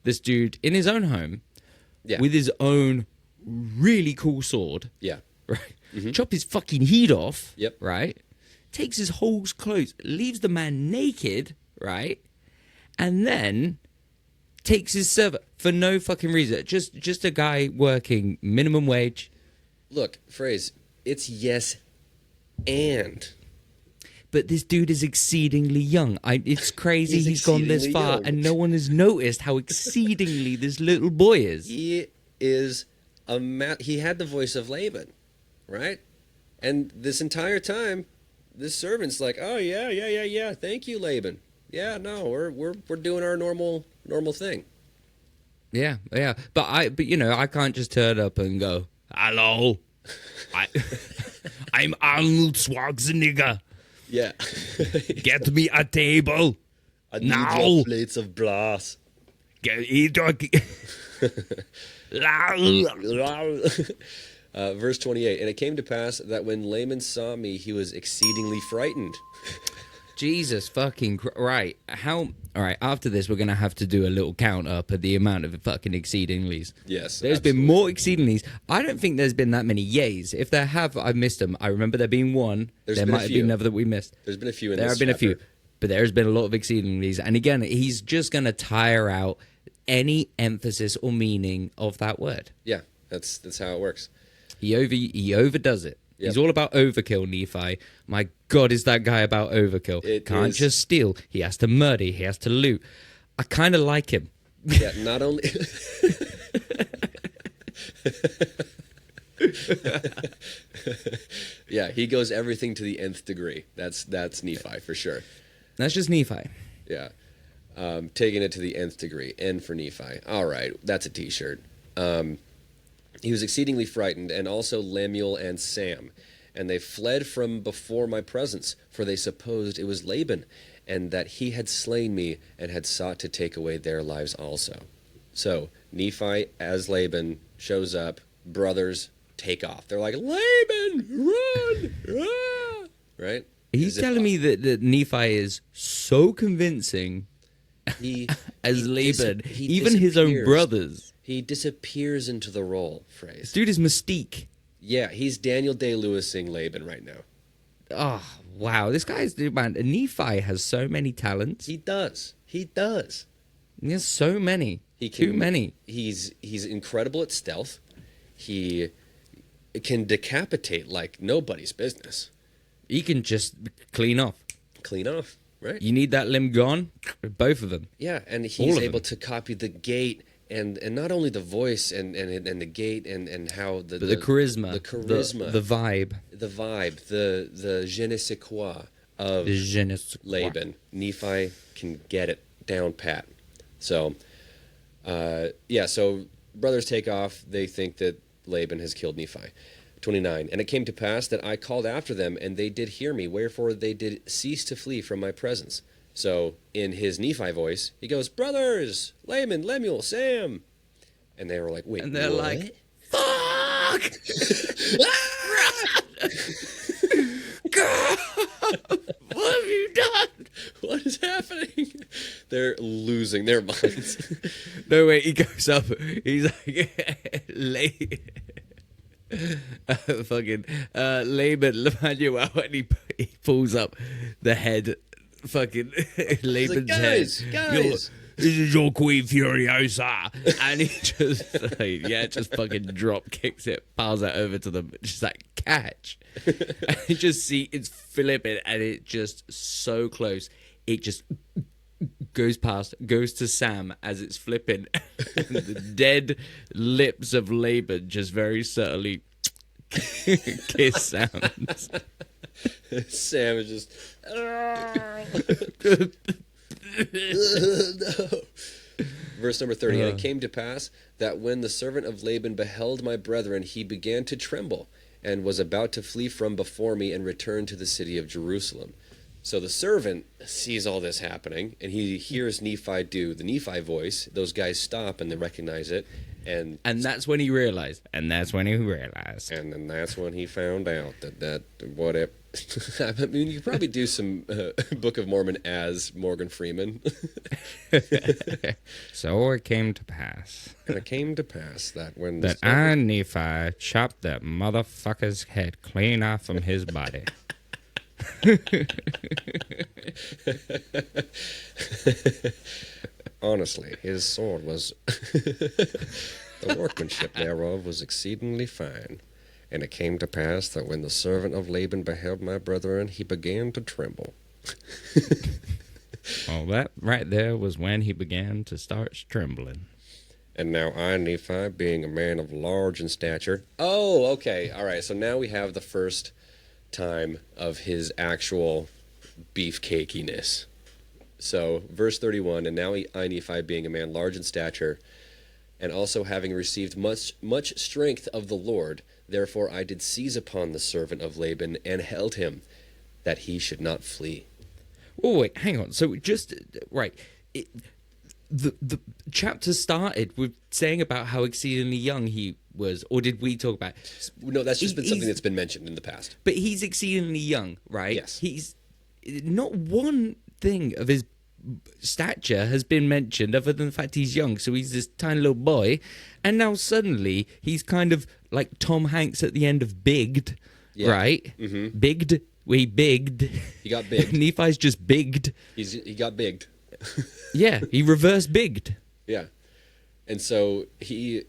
this dude in his own home Yeah. with his own really cool sword. Yeah. Right? Chop his fucking head off. Yep. Right? Takes his whole clothes, leaves the man naked, right? And then takes his servant for no fucking reason. Just a guy working minimum wage. Look, phrase. It's yes and. But this dude is exceedingly young. It's crazy he's gone this exceedingly far young. and no one has noticed how exceedingly this little boy is. He is he had the voice of Laban, right? And this entire time, this servant's like, "Oh yeah. Thank you, Laban. Yeah, no, we're doing our normal thing." Yeah. But I can't just turn up and go, "Hello, I'm Arnold Schwarzenegger. Yeah. Get me a table I need now. your plates of brass. Verse 28, and it came to pass that when Laman saw me, he was exceedingly frightened. Jesus fucking right. All right, after this, we're going to have to do a little count up of the amount of fucking exceedinglies. Yes, There's been more exceedinglies. I don't think there's been that many yays. If there have, I've missed them. I remember there being one. There's there been a might have few. been another that we missed. There's been a few in There this have been a few. chapter. But there's been a lot of exceedinglies. And again, he's just going to tire out any emphasis or meaning of that word. Yeah, That's how it works. He overdoes it. Yep. He's all about overkill, Nephi. My God, is that guy about overkill? It Can't is. just steal. He has to murder. He has to loot. I kind of like him. Yeah, not only. Yeah, he goes everything to the nth degree. That's Nephi for sure. That's just Nephi. Yeah, taking it to the nth degree. N for Nephi. All right, that's a T-shirt. He was exceedingly frightened, and also Lemuel and Sam, and they fled from before my presence, for they supposed it was Laban, and that he had slain me, and had sought to take away their lives also. So Nephi, as Laban, shows up. Brothers take off. They're like, Laban, run! Ah! Right? He's telling me that Nephi is so convincing He, as he Laban, he even his own disappears. brothers. He disappears into the role, This phrase. dude is Mystique. Yeah, he's Daniel Day-Lewising Laban right now. Oh, wow. This guy's, man, Nephi has so many talents. He does. He does. He has so many. Too many. He's incredible at stealth. He can decapitate like nobody's business. He can just clean off. Clean off, right? You need that limb gone? Both of them. Yeah, and All he's of able them. to copy the gait and not only the voice and the gait and how But the charisma. the charisma, The vibe. the je ne sais quoi of The je ne sais quoi. Laban. Nephi can get it down pat. So, yeah, so brothers take off. They think that Laban has killed Nephi. 29. And it came to pass that I called after them, and they did hear me, wherefore they did cease to flee from my presence. So, in his Nephi voice, he goes, Brothers, Laban, Lemuel, Sam. And they were like, wait, And they're what? like, fuck! God, what have you done? What is happening? They're losing their minds. No, wait, he goes up. He's like, fucking Laban, Emmanuel, and he pulls up the head, fucking Laban's guys, head. guys. This is your Queen Furiosa. And he just, like, just fucking drop kicks it, piles it over to them, just like, catch. And you just see it's flipping, and it just so close. It just goes past, goes to Sam as it's flipping. And the dead lips of Laban just very subtly kiss Sam's. Sam is just. No. Verse number 30. And it came to pass that when the servant of Laban beheld my brethren, he began to tremble, and was about to flee from before me, and return to the city of Jerusalem. So the servant sees all this happening, and he hears Nephi do the Nephi voice. Those guys stop, and they recognize it. And that's when he realized. And then that's when he found out that what it. I mean, you could probably do some Book of Mormon as Morgan Freeman. So it came to pass And it came to pass that when that I, Nephi, chopped that motherfucker's head clean off from his body. honestly, his sword was the workmanship thereof was exceedingly fine. And it came to pass that when the servant of Laban beheld my brethren, he began to tremble. Well, that right there was when he began to start trembling. And now I, Nephi, being a man of large in stature. Oh, okay. All right. So now we have the first time of his actual beefcakiness. So, verse 31, and now I, Nephi, being a man large in stature, and also having received much strength of the Lord, therefore I did seize upon the servant of Laban, and held him, that he should not flee. Oh, wait, hang on. So just, right, the chapter started with saying about how exceedingly young he was, or did we talk about... No, that's just been something He's- that's been mentioned in the past. But he's exceedingly young, right? Yes. He's... Not one thing of his stature has been mentioned other than the fact he's young, so he's this tiny little boy, and now suddenly he's kind of like Tom Hanks at the end of Bigged, Yeah. right? Mm-hmm. Bigged, we bigged. He got bigged. Nephi's just bigged. He got bigged. Yeah, he reverse bigged. Yeah. And so he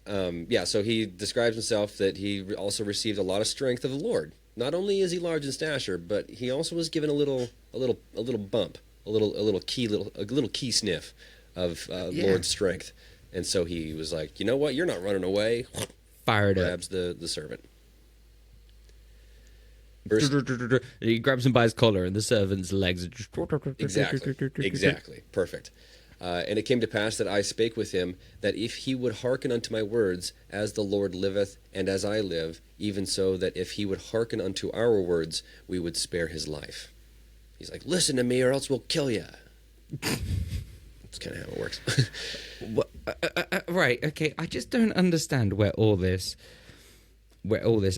So he describes himself that he also received a lot of strength of the Lord. Not only is he large in stature, but he also was given a little bump, a little key sniff of Lord's strength. And so he was like, you know what? You're not running away. Fired up. Grabs the servant. He grabs him by his collar, and the servant's legs are just... Exactly. Perfect. And it came to pass that I spake with him, that if he would hearken unto my words, as the Lord liveth, and as I live, even so that if he would hearken unto our words, we would spare his life. He's like, listen to me, or else we'll kill you. That's kind of how it works. Right, okay, I just don't understand where all this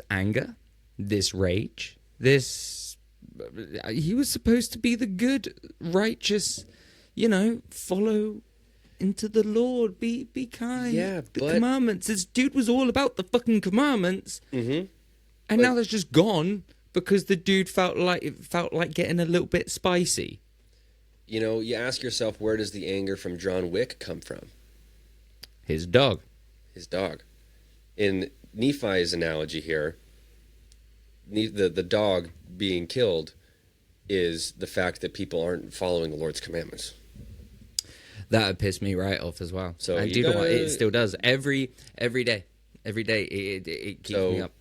anger, this rage, this... He was supposed to be the good, righteous... follow into the Lord, be kind. Yeah, the but... commandments. This dude was all about the fucking commandments. Mm-hmm. And now that's just gone because the dude felt like getting a little bit spicy. You ask yourself, where does the anger from John Wick come from? His dog. In Nephi's analogy here, the dog being killed is the fact that people aren't following the Lord's commandments. That would piss me right off as well. So and it still does every day. It keeps me up.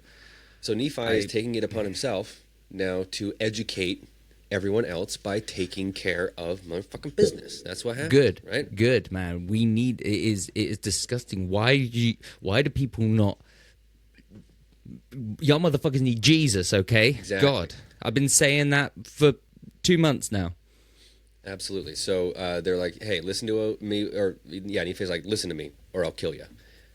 So Nephi is taking it upon himself now to educate everyone else by taking care of motherfucking business. That's what happened. Good, right? Good, man. It is disgusting. Why do people not? Y'all motherfuckers need Jesus, okay? Exactly. God, I've been saying that for 2 months now. Absolutely. So they're like, hey, listen to me, Nephi's like, listen to me, or I'll kill you.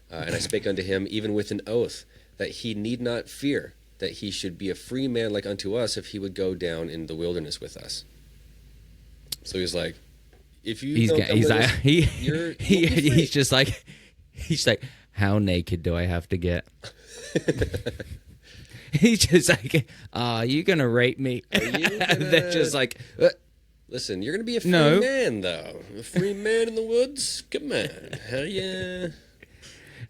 And I spake unto him, even with an oath, that he need not fear, that he should be a free man like unto us, if he would go down in the wilderness with us. So he's like, if you he's just like, how naked do I have to get? He's just like, are you gonna rape me? And they're just like, listen, you're gonna be a free man, though. A free man in the woods. Come on, hell yeah.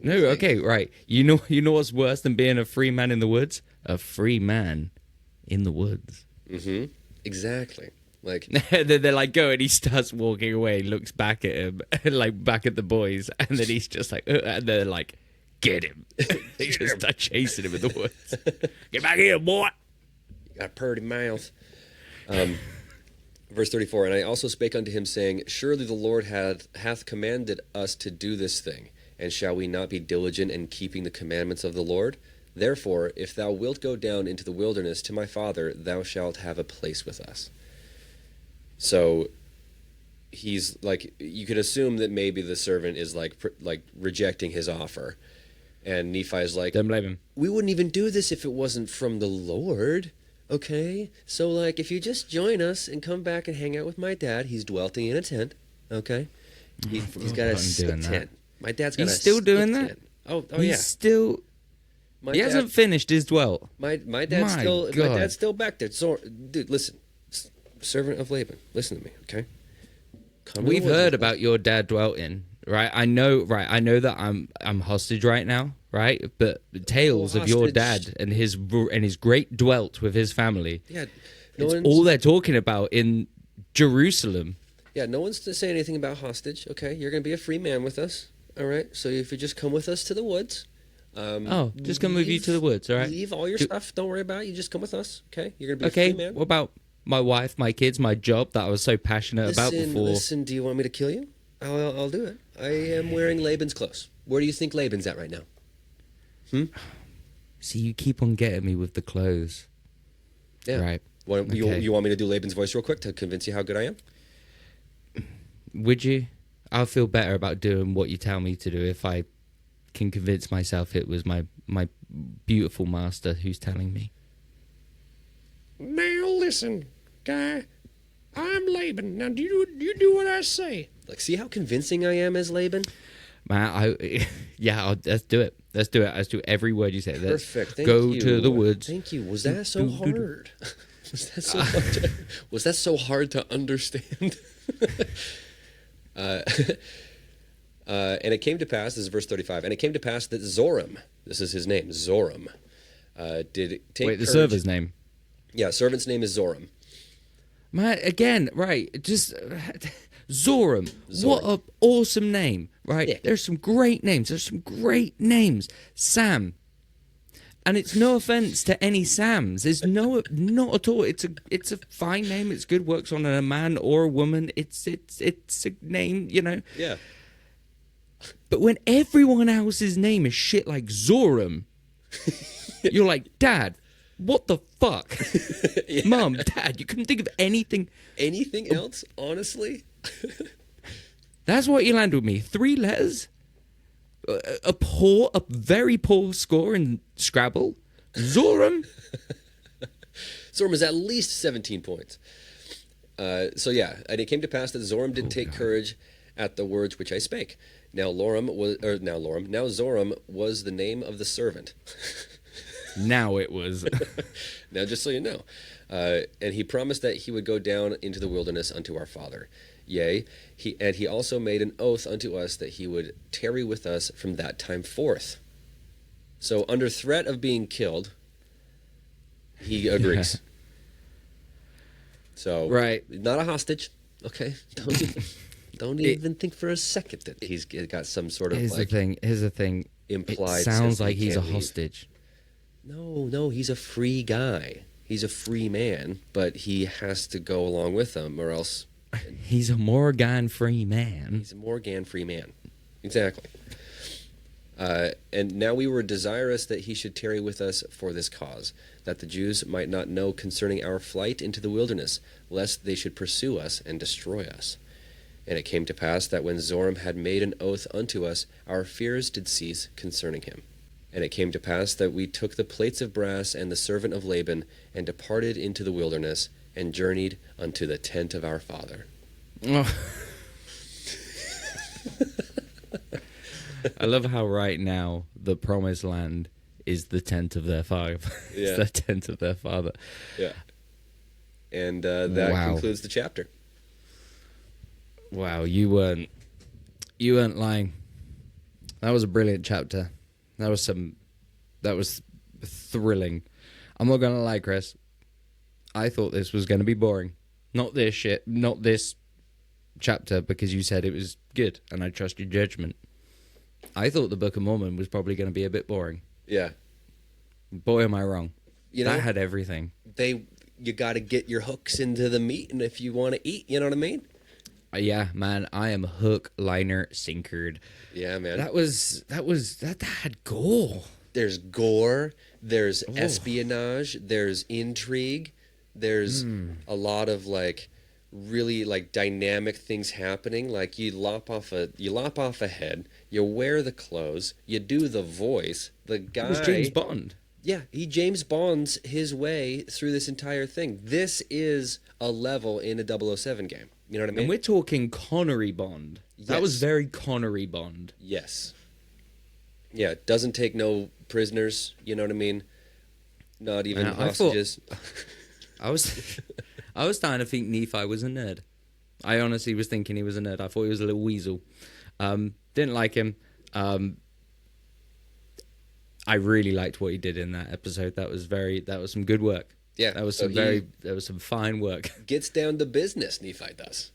No, okay, right. You know what's worse than being a free man in the woods? A free man in the woods. Mm-hmm. Exactly. Like they're like, go, and he starts walking away, looks back at him, like back at the boys, and then he's just like, and they're like, get him. They just start chasing him in the woods. Get back here, boy. You got a purty mouth. Verse 34, and I also spake unto him, saying, surely the Lord hath commanded us to do this thing, and shall we not be diligent in keeping the commandments of the Lord? Therefore, if thou wilt go down into the wilderness to my father, thou shalt have a place with us. So he's like, you could assume that maybe the servant is like rejecting his offer. And Nephi's like, don't blame him. We wouldn't even do this if it wasn't from the Lord. Okay? So like, if you just join us and come back and hang out with my dad, he's dwelling in a tent. Okay? He's got a tent. My dad's got He's still doing tent. that? Oh He's yeah. still... My he dad, hasn't finished his dwell. My dad's still back there. So, dude, listen. Servant of Laban, listen to me, okay? We've heard about your dad dwelt in, right? I know that I'm hostage right now, right? But the tales of your dad and his great dwelt with his family. Yeah, it's all they're talking about in Jerusalem. Yeah, no one's to say anything about hostage. Okay, you're gonna be a free man with us. All right. So if you just come with us to the woods. Just come with you to the woods. All right. Leave all your stuff. Don't worry about it. You just come with us. Okay. You're gonna be a free man. What about my wife, my kids, my job that I was so passionate about before? Listen, do you want me to kill you? I'll do it. I am wearing Laban's clothes. Where do you think Laban's at right now? See, you keep on getting me with the clothes. Yeah. Right. You want me to do Laban's voice real quick to convince you how good I am? Would you? I'll feel better about doing what you tell me to do if I can convince myself it was my beautiful master who's telling me. Now listen, guy. I'm Laban. Now you do what I say. Like, see how convincing I am as Laban? Man, let's do it. Let's do it. Let's do every word you say. Perfect. Thank go you. to the woods. Thank you. Was that so hard? Was that so hard to understand? And it came to pass, this is verse 35, and it came to pass that Zoram, this is his name, Zoram, did take Wait, the courage. server's name? Yeah, servant's name is Zoram. Man, again, right, just Zoram. What an awesome name, right? Yeah. There's some great names. There's some great names. Sam. And it's no offense to any Sams. There's not at all. It's a fine name. It's good. Works on a man or a woman. It's a name, you know. Yeah. But when everyone else's name is shit like Zoram, you're like, Dad, what the fuck? Yeah. Mom, Dad, you couldn't think of anything. Anything else, honestly? That's what you landed with me. 3 letters? A very poor score in Scrabble. Zoram? Zoram is at least 17 points. So yeah, and it came to pass that Zoram did take courage at the words which I spake. Now Zoram was the name of the servant. Now it was. Now, just so you know. And he promised that he would go down into the wilderness unto our father. Yea, he also made an oath unto us that he would tarry with us from that time forth. So under threat of being killed, he agrees. Yeah. So Right. not a hostage. Okay, don't even think for a second that he's got some sort of Here's the thing. implied. It sounds sense like he he's a can't leave. hostage. No, he's a free guy. He's a free man, but he has to go along with them, or else He's a Morgan free man. he's a Morgan free man. Exactly. And now we were desirous that he should tarry with us for this cause, that the Jews might not know concerning our flight into the wilderness, lest they should pursue us and destroy us. And it came to pass that when Zoram had made an oath unto us, our fears did cease concerning him. And it came to pass that we took the plates of brass and the servant of Laban, and departed into the wilderness, and journeyed unto the tent of our father. Oh. I love how right now the promised land is the tent of their father. Yeah. It's the tent of their father. Yeah. And that Wow. concludes the chapter. Wow, you weren't lying. That was a brilliant chapter. That was thrilling. I'm not gonna lie, Chris. I thought this was gonna be boring. Not this chapter, because you said it was good, and I trust your judgment. I thought the Book of Mormon was probably gonna be a bit boring. Yeah. Boy, am I wrong. You know, that had everything. you got to get your hooks into the meat, and if you want to eat, you know what I mean? Yeah, man, I am hook, liner, sinkered. Yeah, man. That had gore. There's gore, there's espionage, there's intrigue, there's a lot of really dynamic things happening. Like you lop off a head, you wear the clothes, you do the voice. The guy It was James Bond. Yeah, he James Bonds his way through this entire thing. This is a level in a 007 game. You know what I mean? And we're talking Connery Bond. That Yes. was very Connery Bond. Yes. Yeah, doesn't take no prisoners, you know what I mean? Not even Man, I thought- hostages. I was starting to think Nephi was a nerd. I honestly was thinking he was a nerd. I thought he was a little weasel. Didn't like him. I really liked what he did in that episode. That was some good work. Yeah, That was so some fine work. Gets down to business, Nephi does.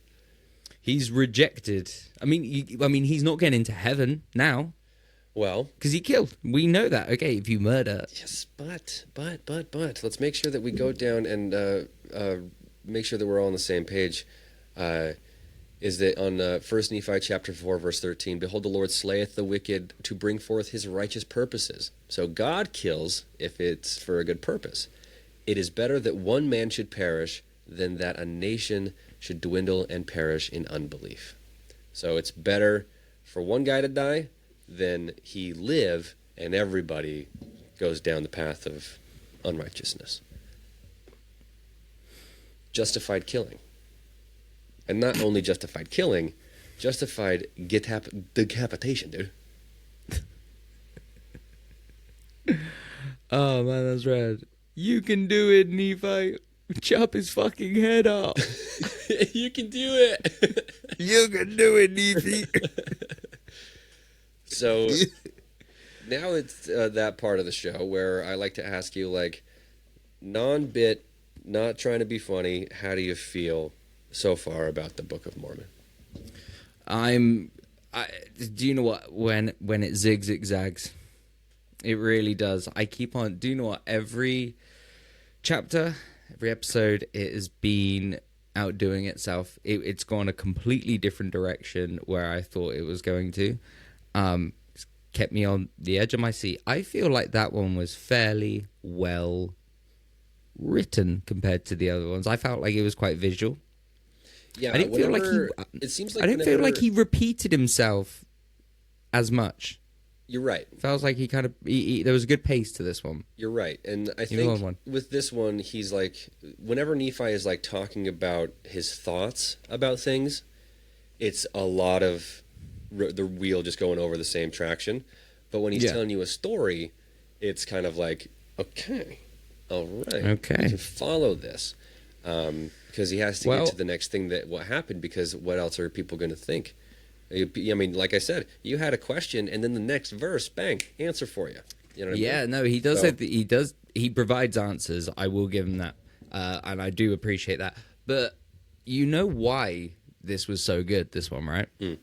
He's rejected. I mean, he's not getting into heaven now Well, because he killed. We know that. Okay, if you murder, yes, but let's make sure that we go down and make sure that we're all on the same page. Is that on 1 Nephi chapter 4, verse 13, Behold, the Lord slayeth the wicked to bring forth his righteous purposes. So God kills if it's for a good purpose. It is better that one man should perish than that a nation should dwindle and perish in unbelief. So it's better for one guy to die than he live and everybody goes down the path of unrighteousness. Justified killing. And not only justified killing, justified decapitation, dude. oh man, that's rad. You can do it, Nephi. Chop his fucking head off. You can do it. You can do it, Nephi. So now it's that part of the show where I like to ask you, like, non-bit, not trying to be funny, how do you feel so far about the Book of Mormon? Do you know what? When it zigzags, it really does. I keep on. Do you know what? Every chapter, every episode, it has been outdoing itself. It's gone a completely different direction where I thought it was going to. It's kept me on the edge of my seat. I feel like that one was fairly well written compared to the other ones. I felt like it was quite visual. Yeah, I didn't feel like it seems like I didn't feel like he repeated himself as much. You're right. Feels like he kind of there was a good pace to this one. You're right, and I think with this one, he's like, whenever Nephi is like talking about his thoughts about things, it's a lot of the wheel just going over the same traction. But when he's telling you a story, it's kind of like, okay, all right, okay, you can follow this. Because he has to get to the next thing what happened, because what else are people going to think? I mean, like I said, you had a question, and then the next verse, bang, answer for you. You know what I mean? Yeah, no, he does. He provides answers. I will give him that, and I do appreciate that. But you know why this was so good? This one, right? Mm.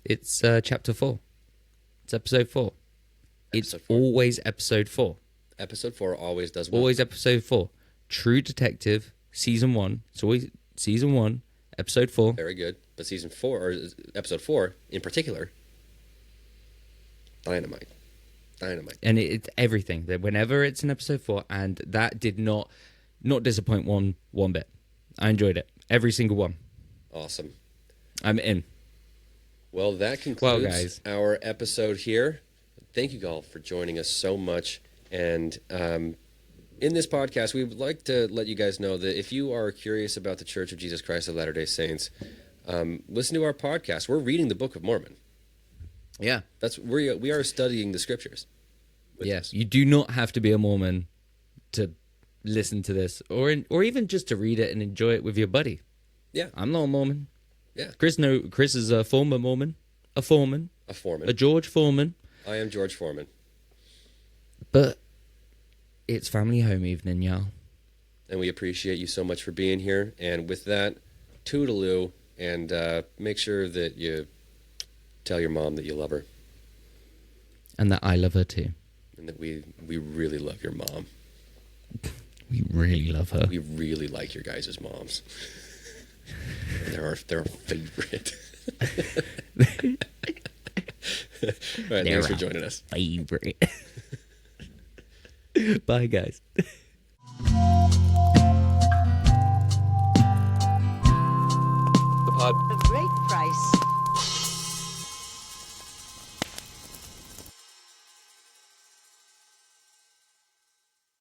It's chapter 4. It's episode 4. It's always episode 4. Episode 4 always does well. Always episode 4. True Detective, season 1. It's always season 1, episode 4. Very good. But season 4, or episode 4 in particular, dynamite. And it's everything. Whenever it's in episode 4, and that did not disappoint one bit. I enjoyed it. Every single one. Awesome. I'm in. Well, that concludes our episode here. Thank you all for joining us so much. And in this podcast, we would like to let you guys know that if you are curious about the Church of Jesus Christ of Latter-day Saints, listen to our podcast. We're reading the Book of Mormon. Yeah. We are studying the scriptures. Yes. You do not have to be a Mormon to listen to this, or even just to read it and enjoy it with your buddy. Yeah. I'm not a Mormon. Yeah. Chris is a former Mormon. A foreman. A George Foreman. I am George Foreman. But it's family home evening, y'all. And we appreciate you so much for being here. And with that, toodaloo, and make sure that you tell your mom that you love her. And that I love her too. And that we really love your mom. We really love her. We really like your guys' moms. They're our favorite. All right, thanks for joining us. Favorite. Bye, guys.